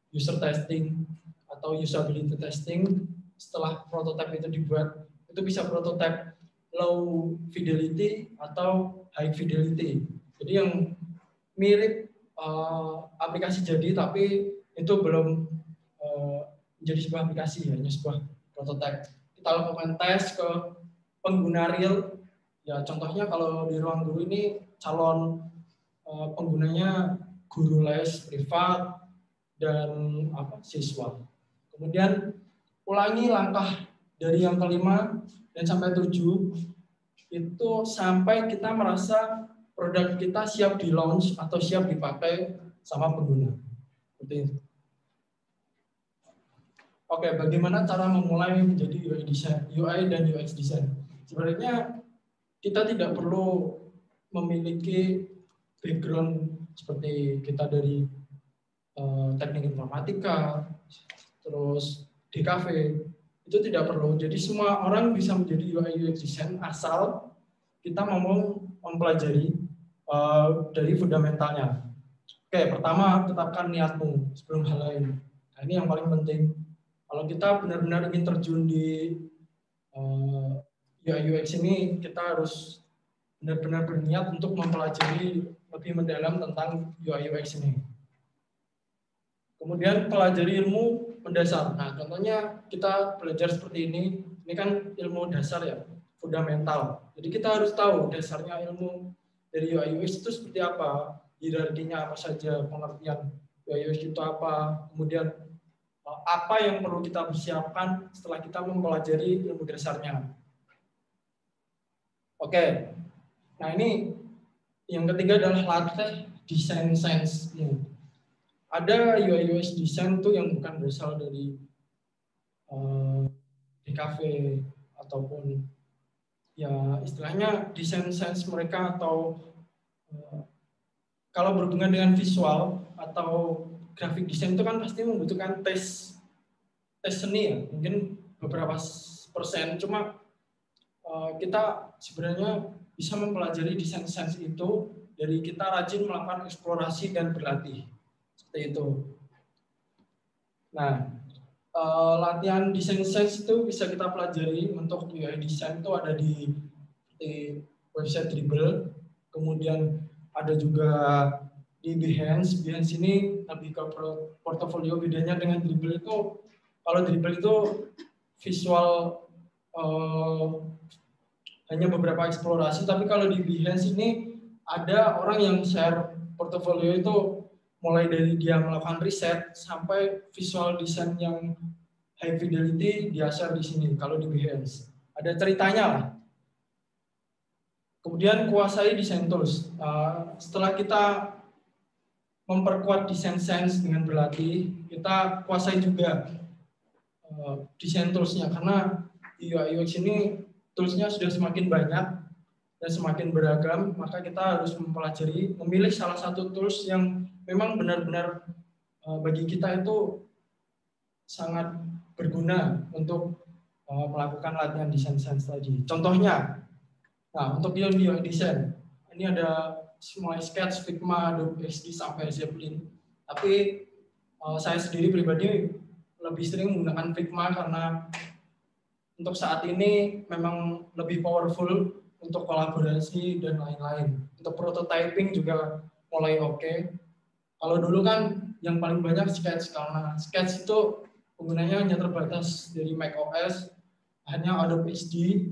user testing atau usability testing. Setelah prototype itu dibuat, itu bisa prototype low fidelity atau high fidelity. Jadi yang mirip aplikasi jadi tapi itu belum menjadi sebuah aplikasi, hanya sebuah prototype. Kita lakukan tes ke pengguna real. Ya contohnya kalau di ruang guru ini calon penggunanya guru les privat dan siswa. Kemudian ulangi langkah dari yang kelima dan sampai 7 itu sampai kita merasa produk kita siap di launch atau siap dipakai sama pengguna. Seperti itu. Oke, bagaimana cara memulai menjadi UI dan UX design? Sebenarnya kita tidak perlu memiliki background seperti kita dari teknik informatika, terus DKV, itu tidak perlu. Jadi semua orang bisa menjadi UI UX design asal kita mau mempelajari dari fundamentalnya. Oke, pertama tetapkan niatmu sebelum hal lain. Nah, ini yang paling penting. Kalau kita benar-benar ingin terjun di UI UX ini, kita harus benar-benar berniat untuk mempelajari lebih mendalam tentang UI UX ini. Kemudian pelajari ilmu mendasar. Nah, contohnya kita belajar seperti ini kan ilmu dasar ya, fundamental. Jadi kita harus tahu dasarnya ilmu dari UI UX itu seperti apa, hierarkinya apa saja, pengertian UI UX itu apa, kemudian apa yang perlu kita persiapkan setelah kita mempelajari ilmu dasarnya. Oke, nah ini yang ketiga adalah latih desain sense-mu. Ada UI UX design tuh yang bukan berasal dari DKV ataupun ya istilahnya desain sense mereka atau kalau berhubungan dengan visual atau graphic design itu kan pasti membutuhkan tes seni ya, mungkin beberapa persen, cuma kita sebenarnya bisa mempelajari desain sense itu dari kita rajin melakukan eksplorasi dan berlatih seperti itu. Nah, latihan desain sense itu bisa kita pelajari untuk UI design itu ada di website Dribbble, kemudian ada juga di Behance. Behance ini lebih ke portofolio. Bedanya dengan Dribbble itu, kalau Dribbble itu visual hanya beberapa eksplorasi, tapi kalau di Behance ini ada orang yang share portofolio itu mulai dari dia melakukan riset sampai visual design yang high fidelity dia share di sini. Kalau di Behance ada ceritanya lah. Kemudian kuasai desain tools. Setelah kita memperkuat desain sense dengan berlatih, kita kuasai juga desain toolsnya, karena di UI UX ini toolsnya sudah semakin banyak dan semakin beragam, maka kita harus mempelajari, memilih salah satu tools yang memang benar-benar bagi kita itu sangat berguna untuk melakukan latihan desain sense tadi. Contohnya, nah untuk UI design, ini ada mulai Sketch, Figma, Adobe XD sampai Zeppelin. Tapi saya sendiri pribadi lebih sering menggunakan Figma karena untuk saat ini memang lebih powerful untuk kolaborasi dan lain-lain. Untuk prototyping juga mulai oke. Kalau dulu kan yang paling banyak Sketch, karena Sketch itu penggunanya hanya terbatas dari macOS, hanya Adobe XD,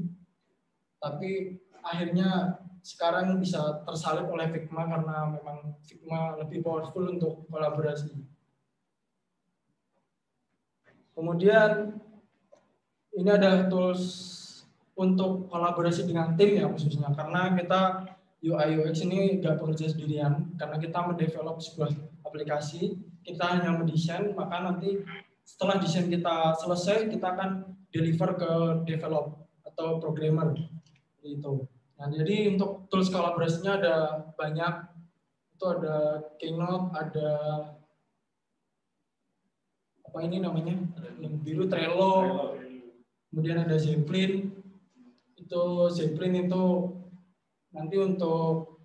tapi akhirnya sekarang bisa tersalip oleh Figma karena memang Figma lebih powerful untuk kolaborasi. Kemudian ini ada tools untuk kolaborasi dengan tim ya khususnya, karena kita UI UX ini nggak bekerja sendirian, karena kita mendevelop sebuah aplikasi, kita hanya mendesain, maka nanti setelah desain kita selesai, kita akan deliver ke develop atau programmer gitu. Nah, jadi untuk tools kolaborasinya ada banyak, itu ada Keynote, ada apa ini namanya, yang biru Trello, kemudian ada Zeppelin. Itu Zeppelin itu nanti untuk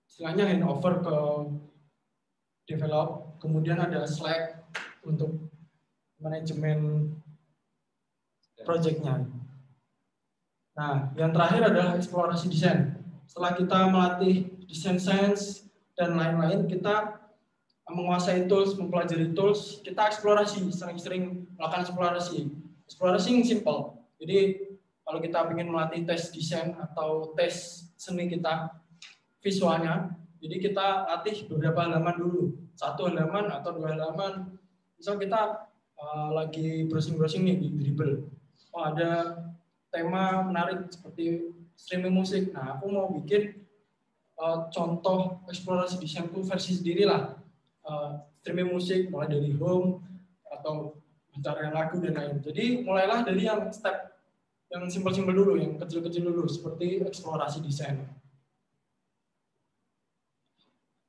istilahnya handover ke develop, kemudian ada Slack untuk manajemen projectnya. Nah, yang terakhir adalah eksplorasi desain. Setelah kita melatih desain sense dan lain-lain, kita menguasai tools, mempelajari tools, kita eksplorasi, sering-sering melakukan eksplorasi. Eksplorasi yang simple. Jadi kalau kita ingin melatih tes desain atau tes seni kita, visualnya, jadi kita latih beberapa halaman dulu. 1 halaman atau 2 halaman. Misal kita lagi browsing-browsing nih di Dribbble. Oh, ada tema menarik seperti streaming musik. Nah, aku mau bikin contoh eksplorasi desainku versi sendiri lah. Streaming musik mulai dari home atau pencarian lagu dan lain. Jadi mulailah dari yang step yang simpel-simpel dulu, yang kecil-kecil dulu, seperti eksplorasi desain.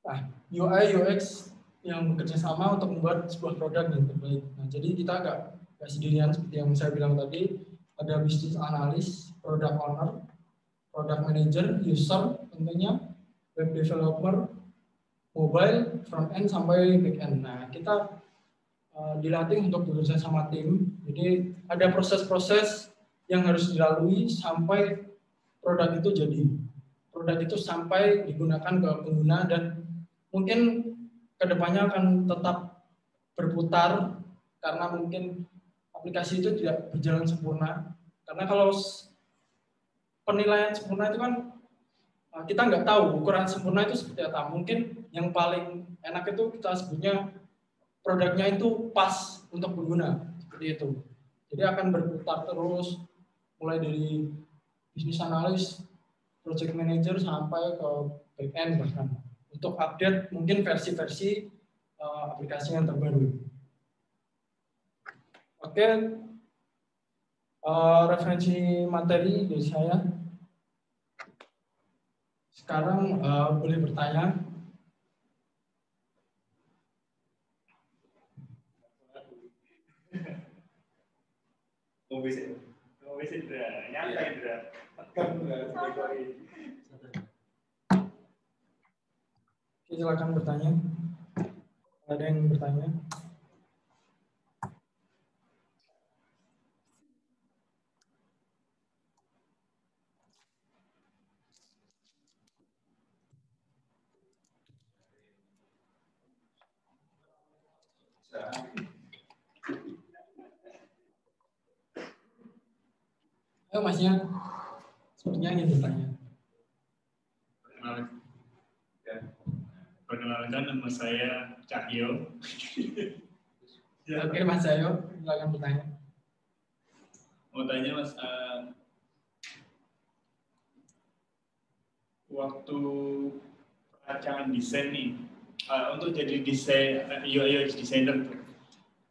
Nah, UI UX yang bekerja sama untuk membuat sebuah produk yang terbaik. Nah, jadi kita nggak sendirian seperti yang saya bilang tadi. Ada business analyst, product owner, product manager, user tentunya, web developer, mobile, front end sampai back end. Nah, kita dilatih untuk bekerja sama tim. Jadi ada proses-proses yang harus dilalui sampai produk itu jadi. Produk itu sampai digunakan ke pengguna dan mungkin kedepannya akan tetap berputar karena mungkin aplikasi itu tidak berjalan sempurna. Karena kalau penilaian sempurna itu kan kita nggak tahu ukuran sempurna itu seperti apa. Mungkin yang paling enak itu kita sebutnya produknya itu pas untuk pengguna, seperti itu. Jadi akan berputar terus mulai dari business analyst, project manager sampai ke back end bahkan untuk update mungkin versi-versi aplikasi yang terbaru. Oke, referensi materi dari saya. Sekarang boleh bertanya. Silakan bertanya. Ada yang bertanya? Ayo masnya, sepertinya ingin bertanya. Perkenalkan, nama saya Cahyo. Oke Mas Cahyo, silakan bertanya. Mau tanya Mas, waktu perancangan desain nih, untuk jadi desain UI UX designer,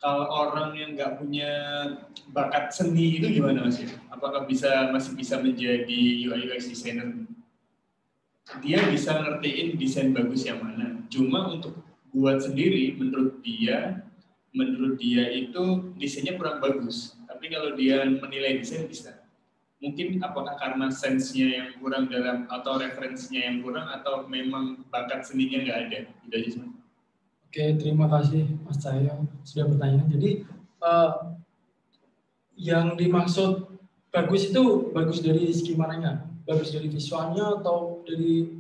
kalau orang yang nggak punya bakat seni itu gimana Mas? Apakah masih bisa menjadi UI UX designer? Dia bisa ngertiin desain bagus yang mana. Cuma untuk buat sendiri, menurut dia itu desainnya kurang bagus. Tapi kalau dia menilai desain bisa. Mungkin apakah karena sense-nya yang kurang dalam atau referensinya yang kurang atau memang bakat seninya nggak ada? Gitu aja sih. Oke, terima kasih Mas Cahyo sudah bertanya. Jadi yang dimaksud bagus itu bagus dari segi mananya? Bagus dari visualnya atau dari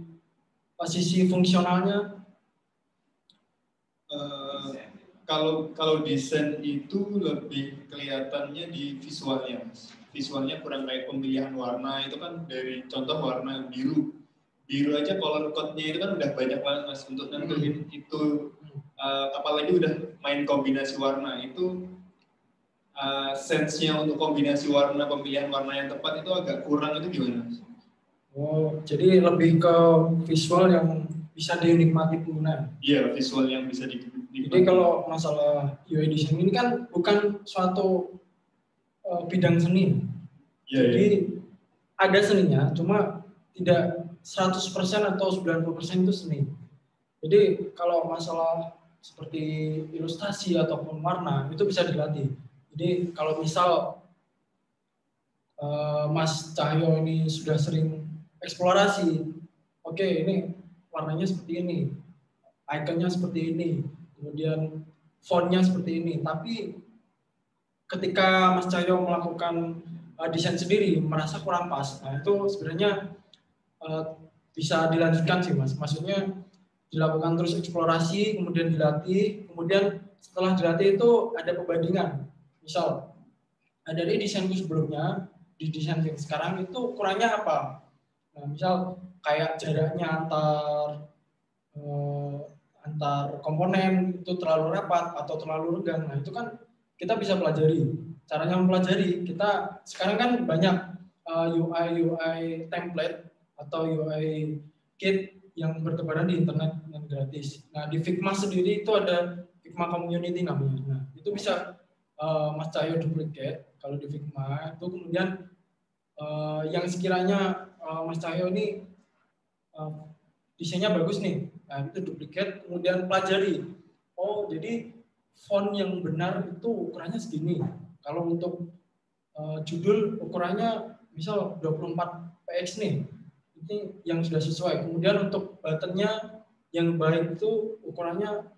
sisi fungsionalnya? Kalau desain itu lebih kelihatannya di visualnya, Mas. Visualnya kurang kayak pemilihan warna itu kan dari contoh warna biru aja color code-nya itu kan udah banyak banget, Mas, untuk nentuin itu, apalagi udah main kombinasi warna itu, sense-nya untuk kombinasi warna, pemilihan warna yang tepat itu agak kurang. Itu gimana, Mas? Oh, jadi lebih ke visual yang bisa dinikmati pengguna. Iya, visual yang bisa dinikmati. Jadi kalau masalah UI design ini kan bukan suatu bidang seni. Yeah, jadi ada seninya, cuma tidak 100% atau 90% itu seni. Jadi kalau masalah seperti ilustrasi ataupun warna itu bisa dilatih. Jadi kalau misal Mas Cahyo ini sudah sering eksplorasi, oke, ini warnanya seperti ini, ikonnya seperti ini, kemudian fontnya seperti ini. Tapi ketika Mas Cahyo melakukan desain sendiri merasa kurang pas, nah itu sebenarnya bisa dilanjutkan sih, Mas. Maksudnya dilakukan terus eksplorasi, kemudian dilatih, kemudian setelah dilatih itu ada perbandingan. Misal dari desainku sebelumnya, di desain yang sekarang itu kurangnya apa? Nah, misal kayak jaraknya antar komponen itu terlalu rapat atau terlalu renggang. Nah, itu kan kita bisa pelajari. Caranya mempelajari, kita sekarang kan banyak UI template atau UI kit yang bertebaran di internet yang gratis. Nah, di Figma sendiri itu ada Figma Community namanya. Nah, itu bisa Mas Cahyo duplicate kalau di Figma itu, kemudian yang sekiranya Mas Cahyo ini desainnya bagus nih, nah itu duplicate, kemudian pelajari. Oh, jadi font yang benar itu ukurannya segini. Kalau untuk judul ukurannya misal 24 px nih, ini yang sudah sesuai. Kemudian untuk buttonnya yang baik itu ukurannya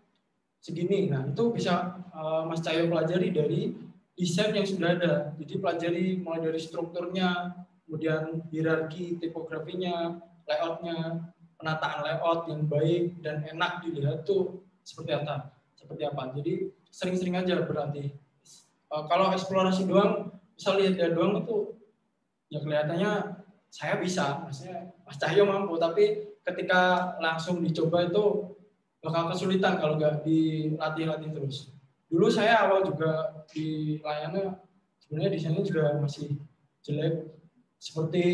segini. Nah, itu bisa Mas Cahyo pelajari dari desain yang sudah ada. Jadi pelajari mulai dari strukturnya, kemudian hierarki, tipografinya, layoutnya, penataan layout yang baik dan enak dilihat tuh seperti apa. Jadi sering-sering aja berarti. Kalau eksplorasi doang, misal lihat doang itu ya kelihatannya saya bisa, maksudnya Mas Cahyo mampu, tapi ketika langsung dicoba itu bakal kesulitan kalau nggak dilatih terus. Dulu saya awal juga di layannya sebenarnya desainnya juga masih jelek, seperti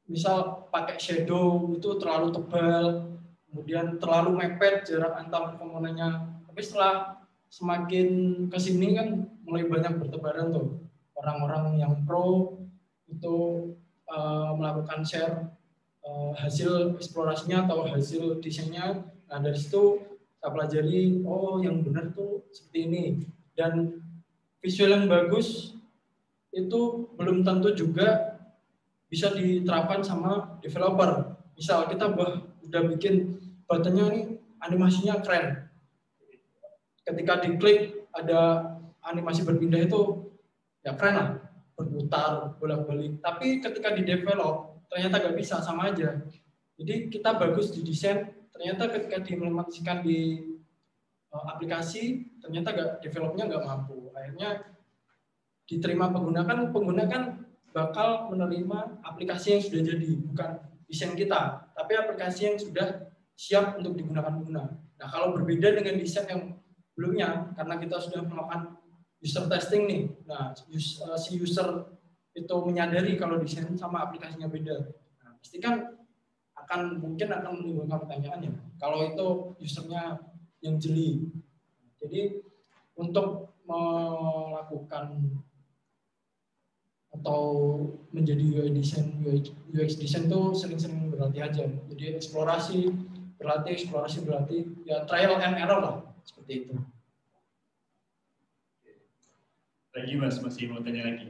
misal pakai shadow itu terlalu tebal, kemudian terlalu mepet jarak antar komponennya. Tapi setelah semakin kesini kan mulai banyak bertebaran tuh orang-orang yang pro itu melakukan share hasil eksplorasinya atau hasil desainnya. Nah, dari situ saya pelajari, oh yang benar tuh seperti ini. Dan visual yang bagus itu belum tentu juga bisa diterapkan sama developer. Misal kita udah bikin buttonnya ini animasinya keren. Ketika diklik ada animasi berpindah itu ya keren lah, berputar, bolak-balik. Tapi ketika di develop ternyata nggak bisa, sama aja. Jadi kita bagus di desain, ternyata ketika diimplementasikan di aplikasi, ternyata developnya nggak mampu. Akhirnya diterima pengguna kan bakal menerima aplikasi yang sudah jadi, bukan desain kita, tapi aplikasi yang sudah siap untuk digunakan pengguna. Nah, kalau berbeda dengan desain yang sebelumnya, karena kita sudah melakukan user testing nih, nah si user itu menyadari kalau desain sama aplikasinya beda. Nah, pasti kan mungkin akan menimbulkan pertanyaan ya, kalau itu usernya yang jeli. Jadi untuk melakukan atau menjadi UX design itu sering-sering berlatih aja. Jadi eksplorasi berlatih, ya trial and error lah, seperti itu. lagi Mas, masih mau tanya lagi.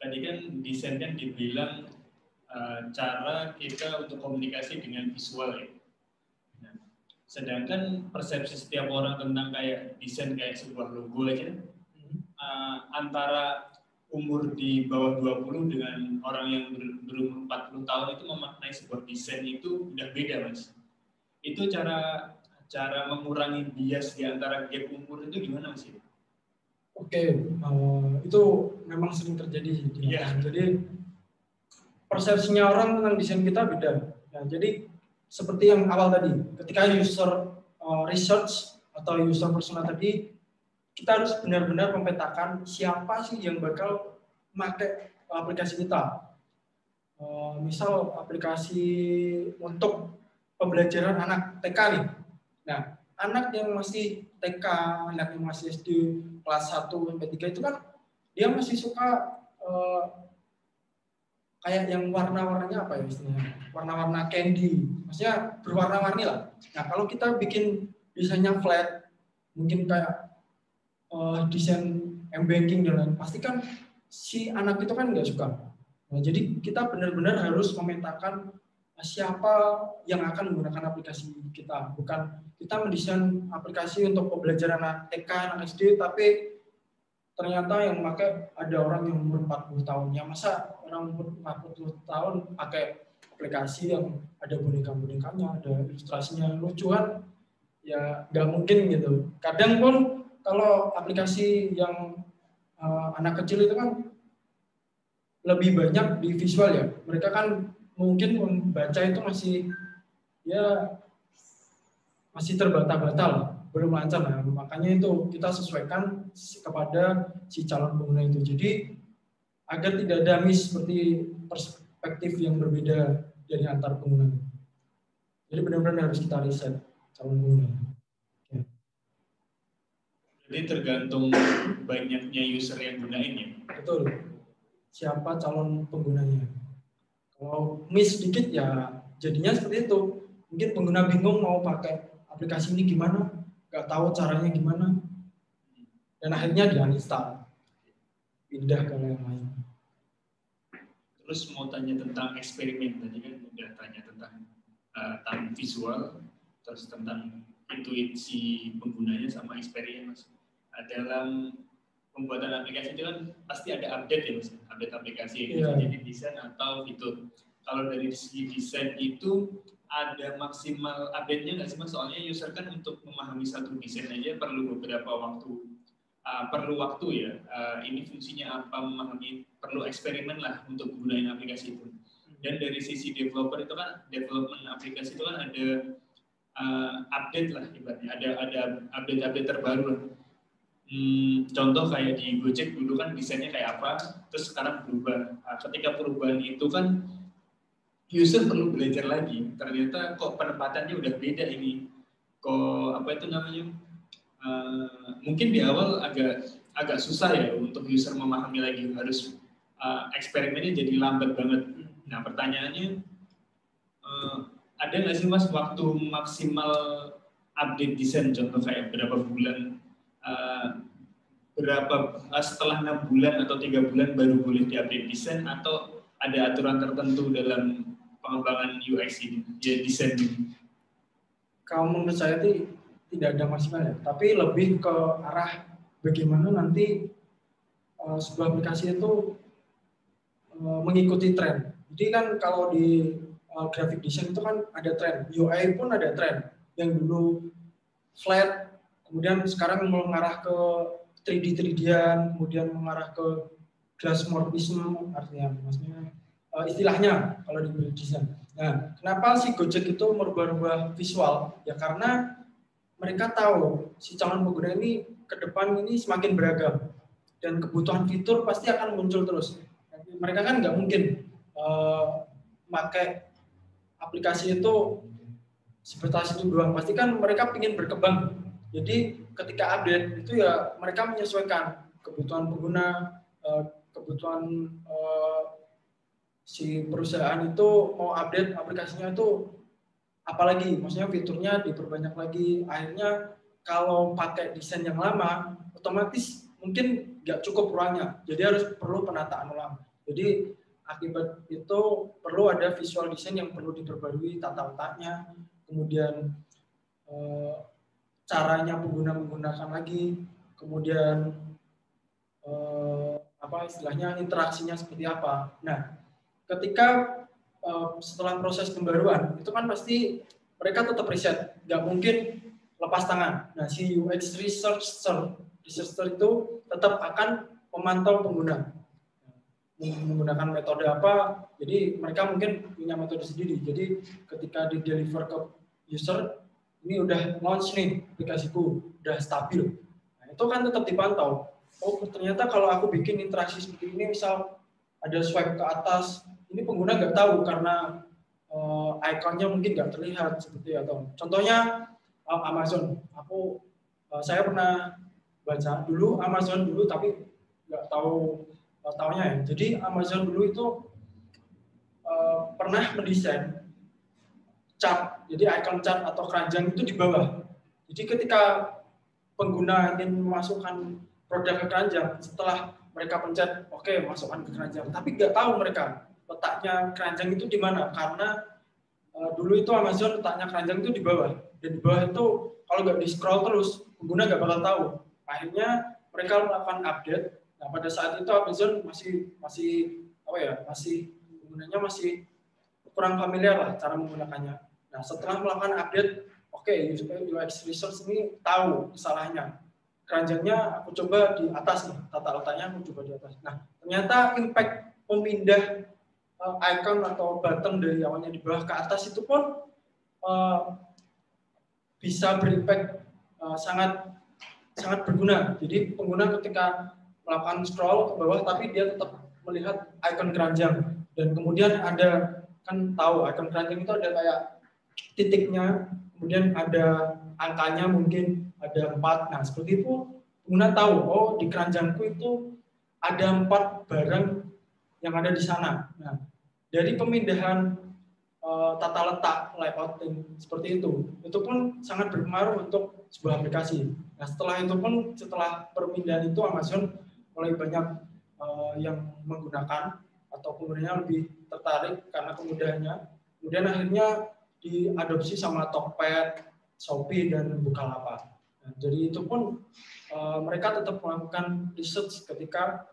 Tadi kan desain kan dibilang cara kita untuk komunikasi dengan visual ya. Nah, sedangkan persepsi setiap orang tentang kayak desain kayak sebuah logo aja, antara umur di bawah 20 dengan orang yang berumur 40 tahun itu memaknai sebuah desain itu udah beda Mas. Itu cara mengurangi bias di antara gap umur itu gimana Mas? Oke, itu memang sering terjadi. Iya. Jadi persepsinya orang tentang desain kita beda. Nah, jadi seperti yang awal tadi, ketika user research atau user persona tadi, kita harus benar-benar memetakan siapa sih yang bakal pakai aplikasi kita. Misal aplikasi untuk pembelajaran anak TK nih. Nah, anak yang masih TK, anak yang masih SD kelas 1 sampai 3 itu kan dia masih suka kayak yang warna-warnanya apa ya istilahnya? Warna-warna candy. Maksudnya berwarna-warni lah. Nah, kalau kita bikin desainnya flat, mungkin kayak desain M-banking dan lain, pasti kan si anak itu kan nggak suka. Nah, jadi kita benar-benar harus memetakan siapa yang akan menggunakan aplikasi kita. Bukan kita mendesain aplikasi untuk pembelajaran anak TK, anak SD, tapi ternyata yang pakai ada orang yang umur 40 tahun. Ya masa orang umur 40 tahun pakai aplikasi yang ada boneka-bonekanya, ada ilustrasinya lucuan, ya nggak mungkin gitu. Kadang pun kalau aplikasi yang anak kecil itu kan lebih banyak di visual ya. Mereka kan mungkin membaca itu masih terbata-bata lah, belum lancar lah. Makanya itu kita sesuaikan kepada si calon pengguna itu. Jadi agar tidak ada miss seperti perspektif yang berbeda dari antar pengguna. Jadi benar-benar harus kita riset calon pengguna. Jadi tergantung banyaknya user yang gunain ya? Betul. Siapa calon penggunanya. Kalau miss sedikit ya jadinya seperti itu. Mungkin pengguna bingung mau pakai aplikasi ini gimana, nggak tahu caranya gimana, dan akhirnya dia uninstall, pindah ke yang lain. Terus mau tanya tentang eksperimen, tadi kan udah tanya tentang visual, terus tentang intuisi penggunanya sama eksperimen Mas. Dalam pembuatan aplikasi itu kan pasti ada update ya Mas, update aplikasi yang bisa jadi desain atau fitur. Kalau dari segi desain itu ada maksimal update-nya nggak sih Mas? Soalnya user kan untuk memahami satu desain aja perlu beberapa waktu, perlu waktu ya. Ini fungsinya apa, memahami, perlu eksperimen lah untuk gunain aplikasi itu. Dan dari sisi developer itu kan, development aplikasi itu kan ada update lah ibaratnya, ada update terbaru lah. Contoh kayak di Gojek dulu kan desainnya kayak apa, terus sekarang berubah. Ketika perubahan itu kan user perlu belajar lagi. Ternyata kok penempatannya udah beda ini. Kok apa itu namanya? Mungkin di awal agak susah ya untuk user memahami lagi, harus eksperimennya jadi lambat banget. Nah pertanyaannya, ada nggak sih Mas waktu maksimal update desain, contoh kayak berapa bulan, setelah 6 bulan atau 3 bulan baru boleh diupdate desain, atau ada aturan tertentu dalam pengembangan UX ini, ya desain ini? Kalau menurut saya tidak ada maksimal ya, tapi lebih ke arah bagaimana nanti sebuah aplikasi itu mengikuti tren. Jadi kan kalau di graphic design itu kan ada tren, UI pun ada tren. Yang dulu flat, kemudian sekarang mengarah ke 3D-3D-an, kemudian mengarah ke glassmorphism, artinya maksudnya istilahnya kalau di desain. Nah, kenapa si Gojek itu merubah-rubah visual? Ya karena mereka tahu si calon pengguna ini ke depan ini semakin beragam dan kebutuhan fitur pasti akan muncul terus. Mereka kan nggak mungkin pakai aplikasi itu sebatas itu doang. Pasti kan mereka ingin berkembang. Jadi ketika update itu ya mereka menyesuaikan kebutuhan pengguna, kebutuhan si perusahaan itu mau update aplikasinya itu apalagi, maksudnya fiturnya diperbanyak lagi. Akhirnya kalau pakai desain yang lama, otomatis mungkin nggak cukup ruangnya, jadi harus perlu penataan ulang. Jadi akibat itu perlu ada visual design yang perlu diperbarui tata letaknya, kemudian caranya pengguna menggunakan lagi, kemudian apa istilahnya interaksinya seperti apa. Nah, ketika setelah proses pembaruan itu kan pasti mereka tetap riset, nggak mungkin lepas tangan. Nah, si UX researcher itu tetap akan memantau pengguna menggunakan metode apa. Jadi mereka mungkin punya metode sendiri. Jadi ketika di deliver ke user, ini udah launch nih aplikasiku, udah stabil. Nah, itu kan tetap dipantau. Oh, ternyata kalau aku bikin interaksi seperti ini, misal ada swipe ke atas, ini pengguna nggak tahu karena ikonnya mungkin nggak terlihat seperti atau contohnya Amazon. Saya pernah baca dulu Amazon dulu, tapi nggak tahu taunya ya. Jadi Amazon dulu itu pernah mendesain cat, jadi icon cat atau keranjang itu di bawah. Jadi ketika pengguna ingin memasukkan produk ke keranjang, setelah mereka pencet oke, masukkan ke keranjang, tapi nggak tahu mereka letaknya keranjang itu di mana, karena dulu itu Amazon letaknya keranjang itu di bawah, dan di bawah itu kalau nggak di scroll terus pengguna nggak bakal tahu. Akhirnya mereka melakukan update. Nah, pada saat itu Amazon masih penggunanya masih kurang familiar lah cara menggunakannya. Nah, setelah melakukan update, oke, UX research ini tahu kesalahannya. Keranjangnya aku coba di atas nih, tata letaknya aku coba di atas. Nah, ternyata impact memindah icon atau button dari awalnya di bawah ke atas itu pun bisa berimpact sangat berguna. Jadi pengguna ketika melakukan scroll ke bawah, tapi dia tetap melihat icon keranjang, dan kemudian ada, kan tahu icon keranjang itu ada kayak titiknya, kemudian ada angkanya, mungkin ada 4. Nah, seperti itu pengguna tahu, oh di keranjangku itu ada 4 barang yang ada di sana. Nah, dari pemindahan tata letak layouting seperti itu pun sangat berpengaruh untuk sebuah aplikasi. Nah, setelah perpindahan itu Amazon mulai banyak yang menggunakan, atau penggunanya lebih tertarik karena kemudahannya. Kemudian akhirnya diadopsi sama Tokped, Shopee, dan Bukalapak. Nah, jadi itu pun mereka tetap melakukan research ketika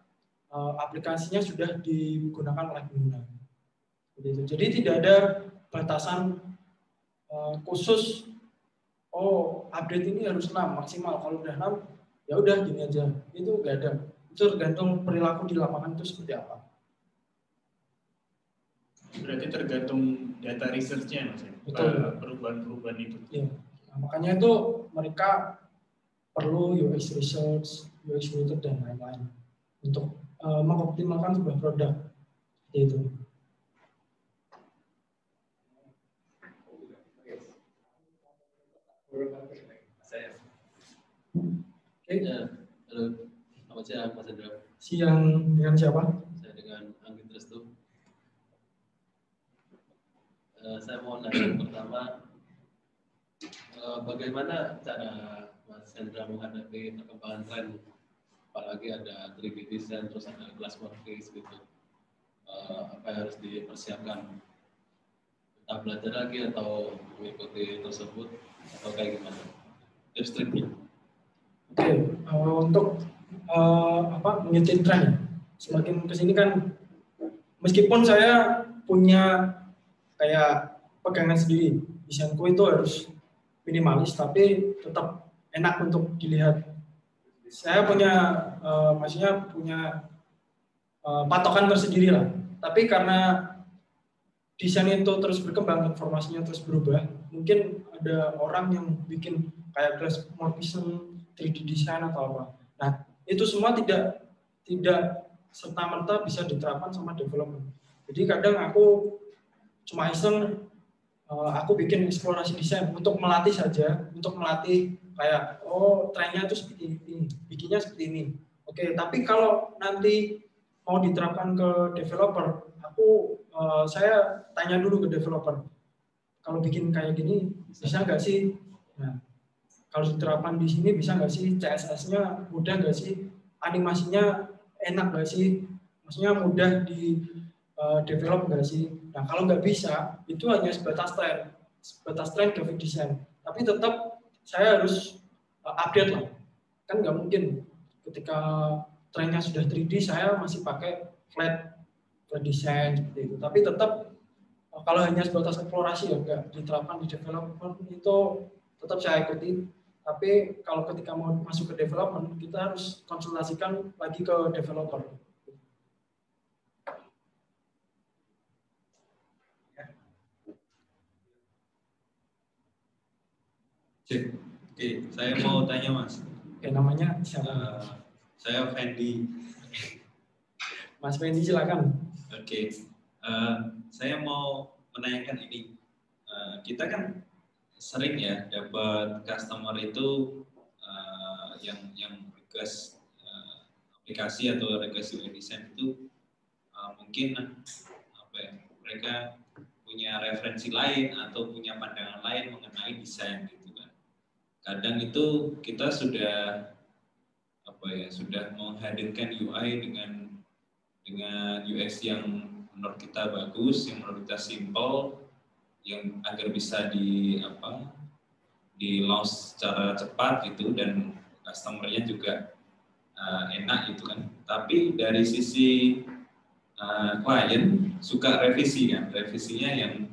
aplikasinya sudah digunakan oleh pengguna. Jadi tidak ada batasan khusus. Oh, update ini harus 6 maksimal. Kalau udah 6, ya udah gini aja. Itu nggak ada. Itu tergantung perilaku di lapangan itu seperti apa. Berarti tergantung data research-nya, Mas. Betul. Perubahan-perubahan itu. Ya. Nah, makanya itu mereka perlu UX research, UX method, dan lain-lain untuk mengoptimalkan sebuah produk. Itu. Oke. Ya, halo. Selamat siang, Mas Hendra. Siang, dengan siapa? Saya dengan Anggit Restu. Saya mau nanya pertama, bagaimana cara Mas Hendra menghadapi perkembangan tren, apalagi ada 3D design, terus ada glass workplace gitu. Apa yang harus dipersiapkan? Entah belajar lagi atau mengikuti tersebut, atau kayak gimana? Tips triknya. Oke, untuk mengikuti tren, semakin kesini kan, meskipun saya punya kayak pegangan sendiri, desainku itu harus minimalis tapi tetap enak untuk dilihat. Saya punya patokan tersendiri lah. Tapi karena desain itu terus berkembang, informasinya terus berubah, mungkin ada orang yang bikin kayak glass morphing, 3D design atau apa. Nah, itu semua tidak serta-merta bisa diterapkan sama development. Jadi kadang aku cuma iseng, aku bikin eksplorasi desain untuk melatih saja, untuk melatih kayak, oh trennya itu seperti ini, bikinnya seperti ini. Oke, tapi kalau nanti mau diterapkan ke developer, saya tanya dulu ke developer, kalau bikin kayak gini bisa nggak sih? Nah, kalau diterapkan di sini bisa nggak sih? CSS-nya mudah nggak sih? animasinya enak nggak sih, maksudnya mudah di develop nggak sih. Nah kalau nggak bisa itu hanya sebatas tren graphic design, tapi tetap saya harus update lah, kan nggak mungkin ketika trennya sudah 3D saya masih pakai flat design seperti itu. Tapi tetap kalau hanya sebatas eksplorasi ya enggak diterapkan di development itu tetap saya ikuti. Tapi kalau ketika mau masuk ke development kita harus konsultasikan lagi ke developer. Oke, saya mau tanya Mas. Oke, namanya siapa? Saya Fendi. Mas Fendi silakan. Oke, saya mau menanyakan ini. Kita kan sering ya dapat customer itu yang request aplikasi atau request UI design itu mungkin apa ya, mereka punya referensi lain atau punya pandangan lain mengenai desain gitu kan. Kadang itu kita sudah sudah menghadirkan UI dengan UX yang menurut kita bagus, yang menurut kita simple, yang agar bisa di launch secara cepat gitu dan customer-nya juga enak gitu kan. Tapi dari sisi klien suka revisi kan, revisinya yang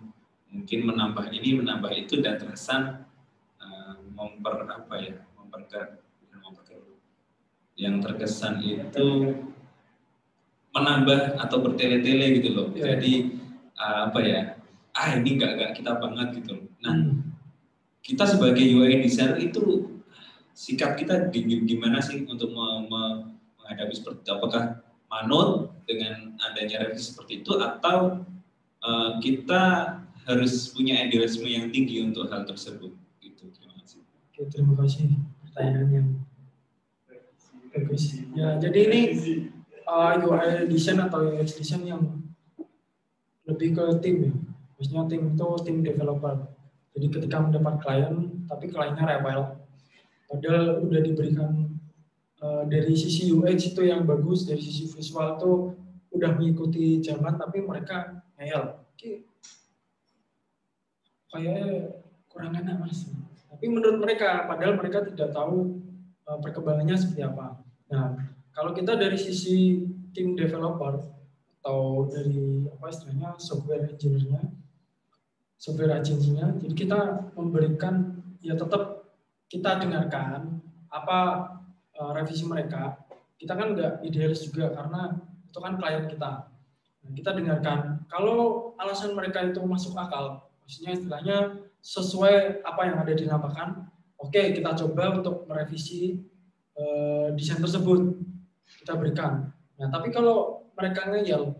mungkin menambah ini menambah itu dan terkesan yang terkesan itu menambah atau bertele-tele gitu loh. Yeah. Jadi ini enggak kita banget gitu loh. Nah, kita sebagai UI designer itu sikap kita gimana sih untuk menghadapi seperti itu? Apakah manut dengan adanya revisi seperti itu atau kita harus punya idealisme yang tinggi untuk hal tersebut? Gitu. Terima kasih. Oke, terima kasih pertanyaan yang bagus. Ya, jadi ini UI design atau UX design yang lebih ke tim ya. Maksudnya tim itu tim developer. Jadi ketika mendapat klien, tapi kliennya rewel. Padahal udah diberikan dari sisi UX itu yang bagus, dari sisi visual itu udah mengikuti zaman, tapi mereka ngeyel. Kayak kurang enak mas. Tapi menurut mereka, padahal mereka tidak tahu perkembangannya seperti apa. Nah, kalau kita dari sisi tim developer atau dari istilahnya software engineer-nya, software agency-nya, jadi kita memberikan ya tetap kita dengarkan apa revisi mereka. Kita kan nggak idealis juga karena itu kan klien kita. Nah, kita dengarkan kalau alasan mereka itu masuk akal, maksudnya istilahnya sesuai apa yang ada di lapangan. Oke, kita coba untuk merevisi desain tersebut, kita berikan. Nah, tapi kalau mereka ngeyel,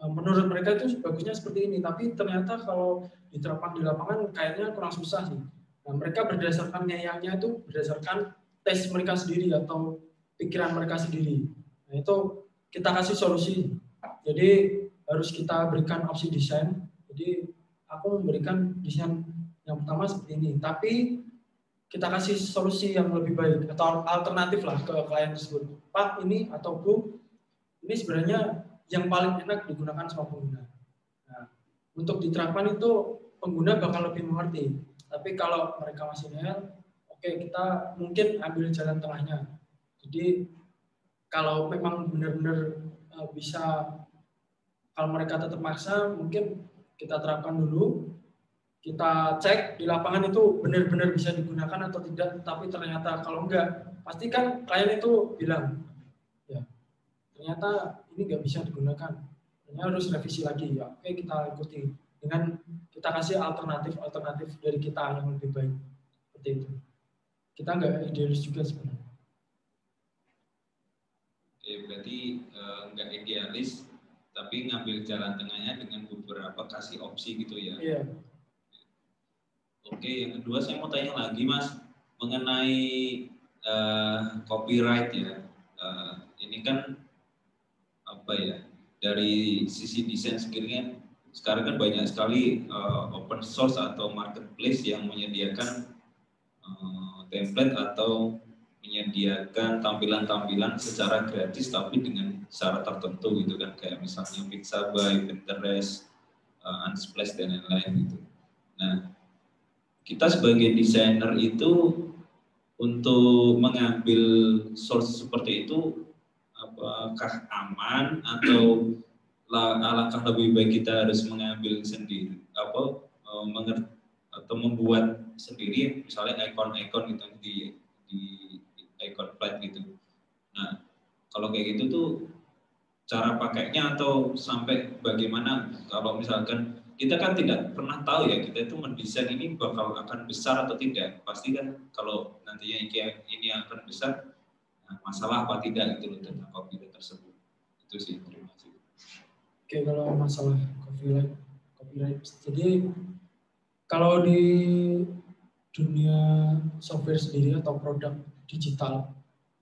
menurut mereka itu bagusnya seperti ini, tapi ternyata kalau diterapkan di lapangan kayaknya kurang susah sih. Nah, mereka berdasarkan ngeyelnya itu berdasarkan tes mereka sendiri atau pikiran mereka sendiri. Nah, itu kita kasih solusi. Jadi harus kita berikan opsi desain. Jadi aku memberikan desain yang pertama seperti ini, tapi kita kasih solusi yang lebih baik atau alternatif lah ke klien tersebut. Pak ini atau Bu, ini sebenarnya yang paling enak digunakan sama pengguna. Nah, untuk diterapkan itu pengguna bakal lebih mengerti. Tapi kalau mereka masih ngeyel, oke, kita mungkin ambil jalan tengahnya. Jadi kalau memang benar-benar bisa, kalau mereka tetap maksa, mungkin kita terapkan dulu. Kita cek di lapangan itu benar-benar bisa digunakan atau tidak, tapi ternyata kalau enggak, pasti kan klien itu bilang, ya ternyata ini enggak bisa digunakan, ternyata harus revisi lagi. Ya, oke, kita ikuti dengan kita kasih alternatif dari kita yang lebih baik, seperti itu. Kita enggak idealis juga sebenarnya. Oke, berarti enggak idealis, tapi ngambil jalan tengahnya dengan beberapa kasih opsi gitu ya. Iya. Oke, yang kedua saya mau tanya lagi Mas mengenai copyright ya. Ini kan apa ya, dari sisi desain sendiri sekarang kan banyak sekali open source atau marketplace yang menyediakan template atau menyediakan tampilan-tampilan secara gratis tapi dengan syarat tertentu gitu kan, kayak misalnya Pixabay, Pinterest, Unsplash dan lain-lain gitu. Nah, kita sebagai desainer itu untuk mengambil source seperti itu, apakah aman atau alangkah lebih baik kita harus mengambil sendiri, atau membuat sendiri, misalnya ikon-ikon gitu di icon flight gitu. Nah, kalau kayak gitu tuh cara pakainya atau sampai bagaimana? Kalau misalkan kita kan tidak pernah tahu ya, kita itu mendesain ini bakal akan besar atau tidak. Pasti kan kalau nantinya ini akan besar, nah, masalah apa tidak gitu loh tentang copyright tersebut. Itu sih, terima kasih. Oke, kalau masalah copyright. Jadi kalau di dunia software sendiri atau produk digital,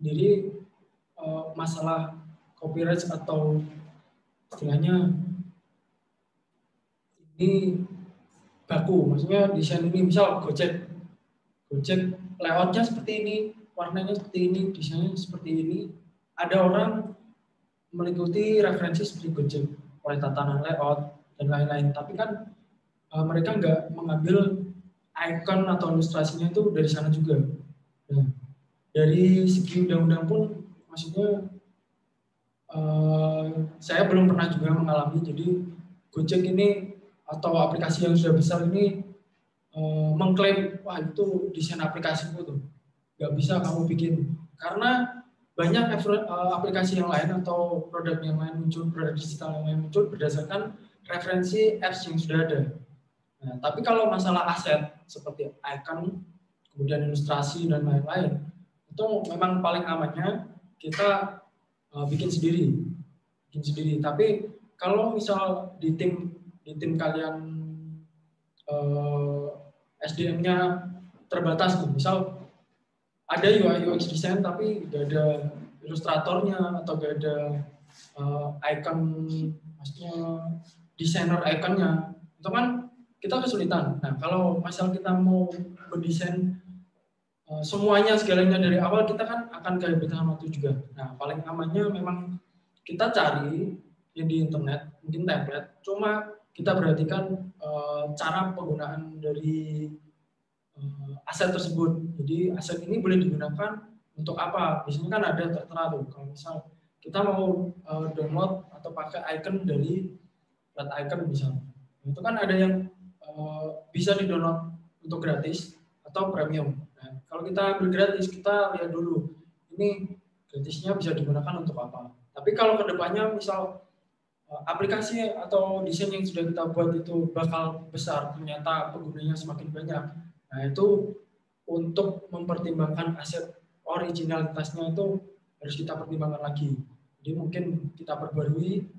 jadi masalah copyright atau istilahnya ini baku, maksudnya desain ini misal Gojek layoutnya seperti ini, warnanya seperti ini, desainnya seperti ini. Ada orang mengikuti referensi seperti Gojek oleh tatanan layout dan lain-lain, tapi kan mereka nggak mengambil icon atau ilustrasinya itu dari sana juga. Nah, dari segi undang-undang pun, maksudnya saya belum pernah juga mengalami. Jadi Gojek ini atau aplikasi yang sudah besar ini mengklaim, wah itu desain aplikasiku tuh, nggak bisa kamu bikin. Karena banyak aplikasi yang lain atau produk yang lain muncul, produk digital yang lain muncul berdasarkan referensi apps yang sudah ada. Nah, tapi kalau masalah aset seperti icon, kemudian ilustrasi dan lain-lain, itu memang paling amannya kita bikin sendiri. Tapi kalau misal di tim kalian SDM-nya terbatas, misal ada UI UX design tapi nggak ada ilustratornya atau nggak ada icon, maksudnya desainer iconnya, itu kan kita kesulitan. Nah, kalau misal kita mau mendesain semuanya segalanya dari awal, kita kan akan kehabisan waktu juga. Nah, paling amannya memang kita cari yang di internet, mungkin template, cuma kita perhatikan cara penggunaan dari aset tersebut. Jadi aset ini boleh digunakan untuk apa? Biasanya kan ada tertera tuh. Kalau misal kita mau download atau pakai icon dari flat icon misalnya, itu kan ada yang bisa di-download untuk gratis atau premium. Nah, kalau kita ambil gratis, kita lihat dulu ini gratisnya bisa digunakan untuk apa. Tapi kalau kedepannya misal aplikasi atau desain yang sudah kita buat itu bakal besar, ternyata penggunanya semakin banyak. Nah, itu untuk mempertimbangkan aset originalitasnya itu harus kita pertimbangkan lagi. Jadi mungkin kita perbarui,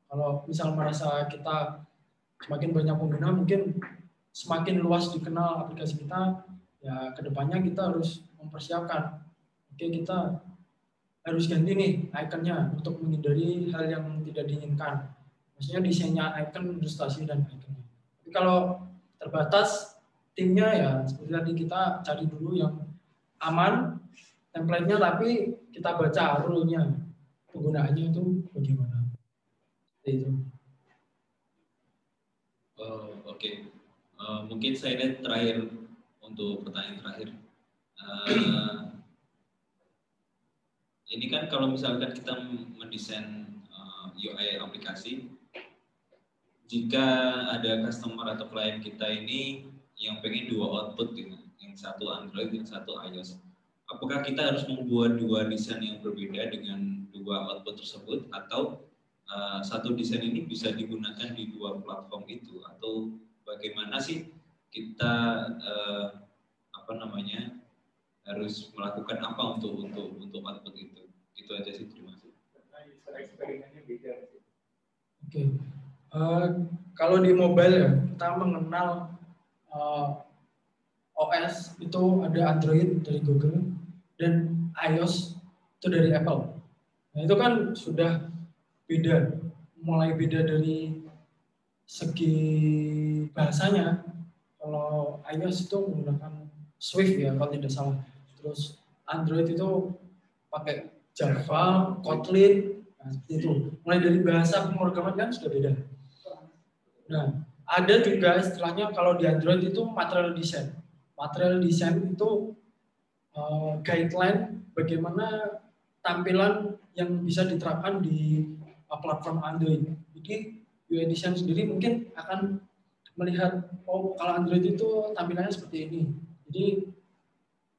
kalau misal merasa kita semakin banyak pengguna, mungkin semakin luas dikenal aplikasi kita, ya kedepannya kita harus mempersiapkan. Oke, kita harus ganti nih ikonnya untuk menghindari hal yang tidak diinginkan. Maksudnya desainnya icon, ilustrasi, dan ikonnya. Tapi kalau terbatas timnya, ya seperti tadi kita cari dulu yang aman, template-nya, tapi kita baca rule-nya, penggunaannya itu bagaimana. Itu. Oke. Mungkin saya lihat terakhir untuk pertanyaan terakhir. Ini kan kalau misalkan kita mendesain UI aplikasi, jika ada customer atau klien kita ini yang pengen dua output gitu, yang satu Android, yang satu iOS, apakah kita harus membuat dua desain yang berbeda dengan dua output tersebut, atau satu desain ini bisa digunakan di dua platform itu, atau bagaimana sih kita harus melakukan apa untuk output itu? Itu aja sih, terima kasih. Oke. Kalau di mobile ya, kita mengenal OS itu ada Android dari Google dan iOS itu dari Apple. Nah, itu kan sudah beda, mulai beda dari segi bahasanya. Kalau iOS itu menggunakan Swift ya, kalau tidak salah. Terus Android itu pakai Java, Kotlin, nah, seperti itu. Mulai dari bahasa pemrograman kan sudah beda. Nah, ada juga istilahnya kalau di Android itu material design. Material design itu guideline bagaimana tampilan yang bisa diterapkan di platform Android. Jadi UI design sendiri mungkin akan melihat, oh kalau Android itu tampilannya seperti ini. Jadi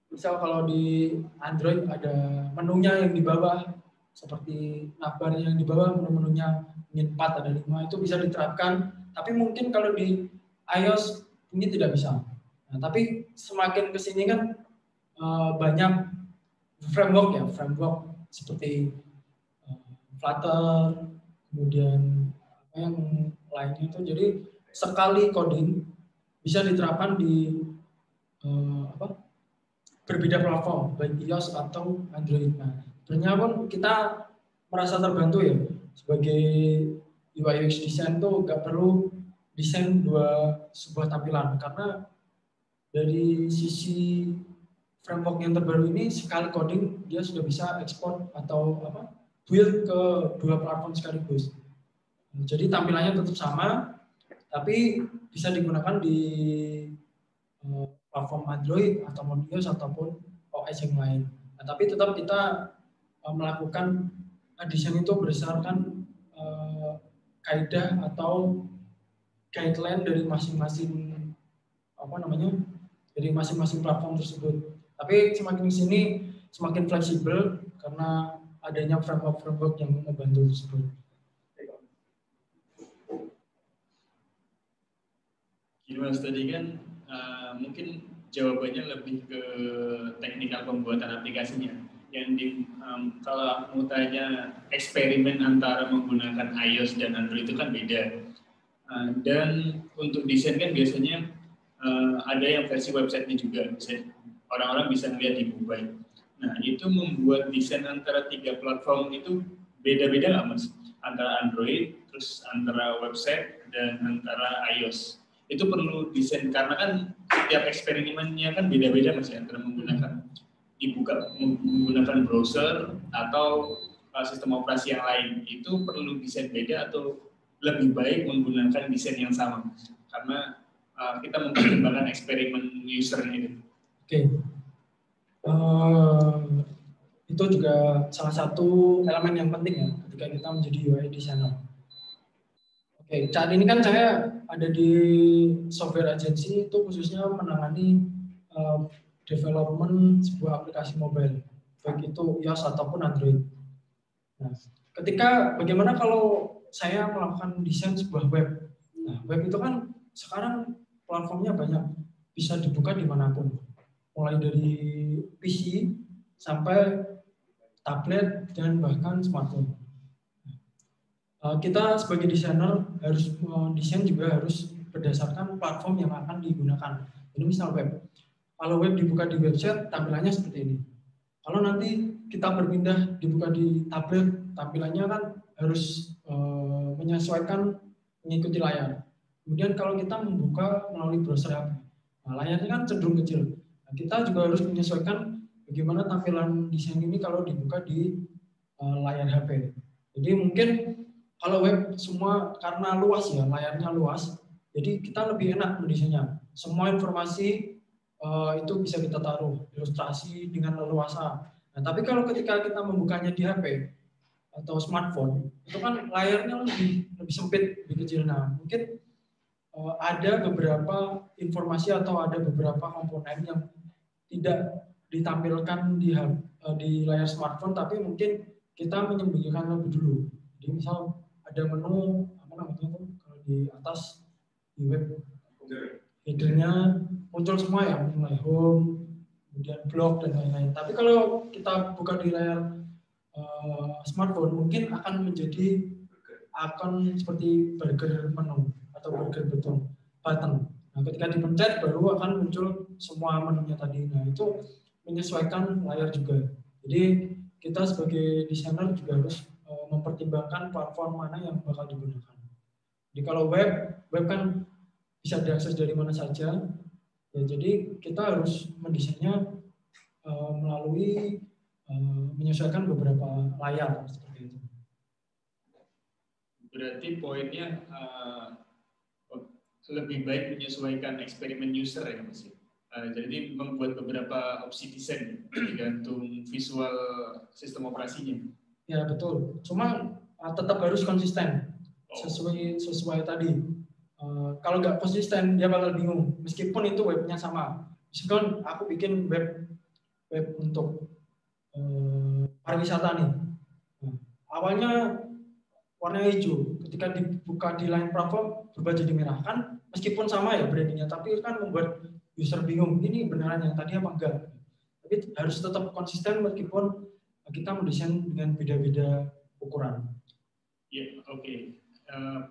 misal kalau di Android ada menunya yang di bawah, seperti navbarnya yang di bawah, menu-menunya ingin 4 ada 5, itu bisa diterapkan. Tapi mungkin kalau di iOS mungkin tidak bisa. Nah, tapi semakin kesini kan banyak framework seperti Flutter, kemudian apa yang lainnya itu. Jadi sekali coding bisa diterapkan di berbeda platform, baik iOS atau Android. Nah, sebenarnya pun kita merasa terbantu ya sebagai UI UX design tuh nggak perlu desain sebuah tampilan, karena dari sisi framework yang terbaru ini sekali coding dia sudah bisa ekspor atau build ke 2 platform sekaligus. Jadi tampilannya tetap sama, tapi bisa digunakan di platform Android ataupun iOS ataupun OS yang lain. Nah, tapi tetap kita melakukan desain itu berdasarkan kaidah atau guideline dari masing-masing dari masing-masing platform tersebut. Tapi semakin sini semakin fleksibel karena adanya framework yang membantu tersebut. Mas tadi kan mungkin jawabannya lebih ke teknikal pembuatan aplikasinya. Yang kalau mau tanya eksperimen antara menggunakan iOS dan Android itu kan beda. Dan untuk desain kan biasanya ada yang versi website-nya juga, orang-orang bisa melihat di mobile. Nah, itu membuat desain antara 3 platform itu beda-beda nggak Mas? Antara Android, terus antara website, dan antara iOS. Itu perlu desain, karena kan setiap eksperimennya kan beda-beda Mas ya, antara menggunakan browser atau sistem operasi yang lain. Itu perlu desain beda atau lebih baik menggunakan desain yang sama? Karena kita mempertimbangkan eksperimen user ini. Oke. Itu juga salah satu elemen yang penting ya ketika kita menjadi UI designer. Oke, saat ini kan saya ada di software agency, itu khususnya menangani development sebuah aplikasi mobile, baik itu iOS ataupun Android. Nah, ketika bagaimana kalau saya melakukan desain sebuah web? Nah, web itu kan sekarang platformnya banyak, bisa dibuka dimanapun, mulai dari PC sampai tablet dan bahkan smartphone. Kita sebagai desainer harus desain juga harus berdasarkan platform yang akan digunakan. Ini misal web. Kalau web dibuka di website, tampilannya seperti ini. Kalau nanti kita berpindah dibuka di tablet, tampilannya kan harus menyesuaikan mengikuti layar. Kemudian kalau kita membuka melalui browser HP, nah, layarnya kan cenderung kecil. Nah, kita juga harus menyesuaikan bagaimana tampilan desain ini kalau dibuka di layar HP. Jadi mungkin kalau web semua karena luas ya, layarnya luas, jadi kita lebih enak mendesainnya. Semua informasi itu bisa kita taruh, ilustrasi dengan leluasa. Nah, tapi kalau ketika kita membukanya di HP atau smartphone, itu kan layarnya lebih sempit, lebih kecil. Nah, mungkin ada beberapa informasi atau ada beberapa komponen yang tidak ditampilkan di layar smartphone, tapi mungkin kita menyembunyikan lebih dulu. Jadi misal ada menu kalau di atas di web headernya muncul semua ya, mulai home, kemudian blog dan lain-lain. Tapi kalau kita buka di layar smartphone mungkin akan seperti burger menu atau burger button. Nah, ketika dipencet baru akan muncul semua menunya tadi. Nah, itu menyesuaikan layar juga. Jadi kita sebagai desainer juga harus mempertimbangkan platform mana yang bakal digunakan. Jadi kalau web kan bisa diakses dari mana saja. Ya, jadi kita harus mendesainnya melalui menyesuaikan beberapa layar seperti itu. Berarti poinnya lebih baik menyesuaikan eksperimen user ya Mas. Jadi membuat beberapa opsi desain tergantung visual sistem operasinya. Ya betul. Cuma tetap harus konsisten sesuai tadi. Kalau nggak konsisten dia bakal bingung. Meskipun itu webnya sama. Meskipun aku bikin web untuk pariwisata nih. Awalnya warna hijau, ketika dibuka di line platform berubah jadi merah kan, meskipun sama ya brandingnya, tapi kan membuat user bingung ini beneran yang tadi apa enggak. Tapi harus tetap konsisten meskipun kita mendesain dengan beda-beda ukuran. Ya, oke.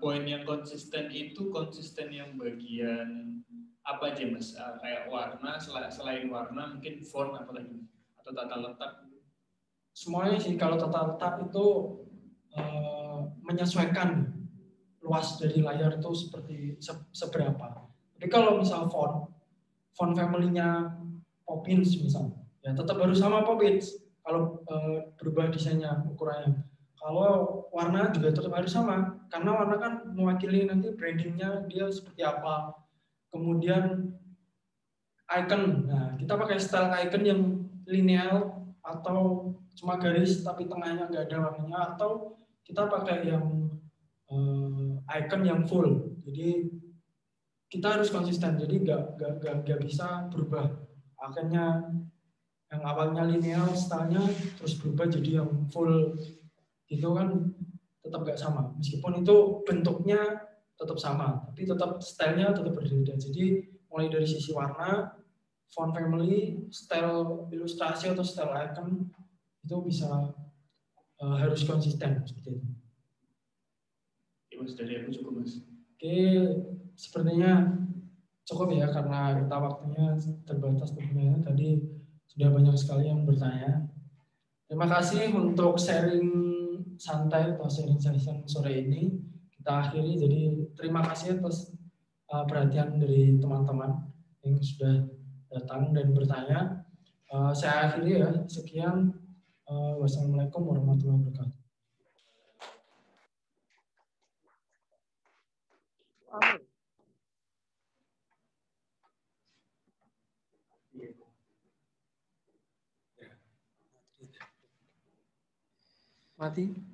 Poin yang konsisten itu konsisten yang bagian apa aja Mas? Kayak warna, selain warna mungkin font apa lagi? Atau tata letak? Semuanya sih, kalau tata letak itu menyesuaikan luas dari layar itu seperti seberapa. Tapi kalau misal font family-nya Poppins misal, ya tetap harus sama Poppins. Kalau berubah desainnya, ukurannya. Kalau warna juga tetap harus sama, karena warna kan mewakili nanti brandingnya dia seperti apa. Kemudian icon, nah kita pakai style icon yang linear atau cuma garis tapi tengahnya nggak ada warnanya, atau kita pakai yang icon yang full. Jadi kita harus konsisten, jadi nggak bisa berubah. Akhirnya yang awalnya linear stylenya terus berubah jadi yang full gitu kan, tetap nggak sama. Meskipun itu bentuknya tetap sama, tapi tetap stylenya tetap berbeda. Jadi mulai dari sisi warna, font family, style ilustrasi atau style icon itu bisa harus konsisten seperti itu. Ya Mas, dari aku cukup Mas. Oke, sepertinya cukup ya karena kita waktunya terbatas tentunya. Tadi sudah banyak sekali yang bertanya. Terima kasih untuk sharing santai atau sharing session sore ini. Kita akhiri, jadi terima kasih atas perhatian dari teman-teman yang sudah datang dan bertanya. Saya akhiri ya, sekian. Wassalamualaikum warahmatullahi wabarakatuh. Mati.